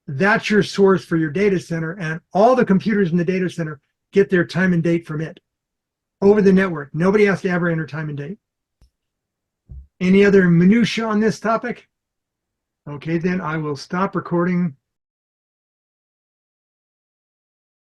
that's your source for your data center, and all the computers in the data center get their time and date from it over the network. Nobody has to ever enter time and date. Any other minutia on this topic? Okay, then I will stop recording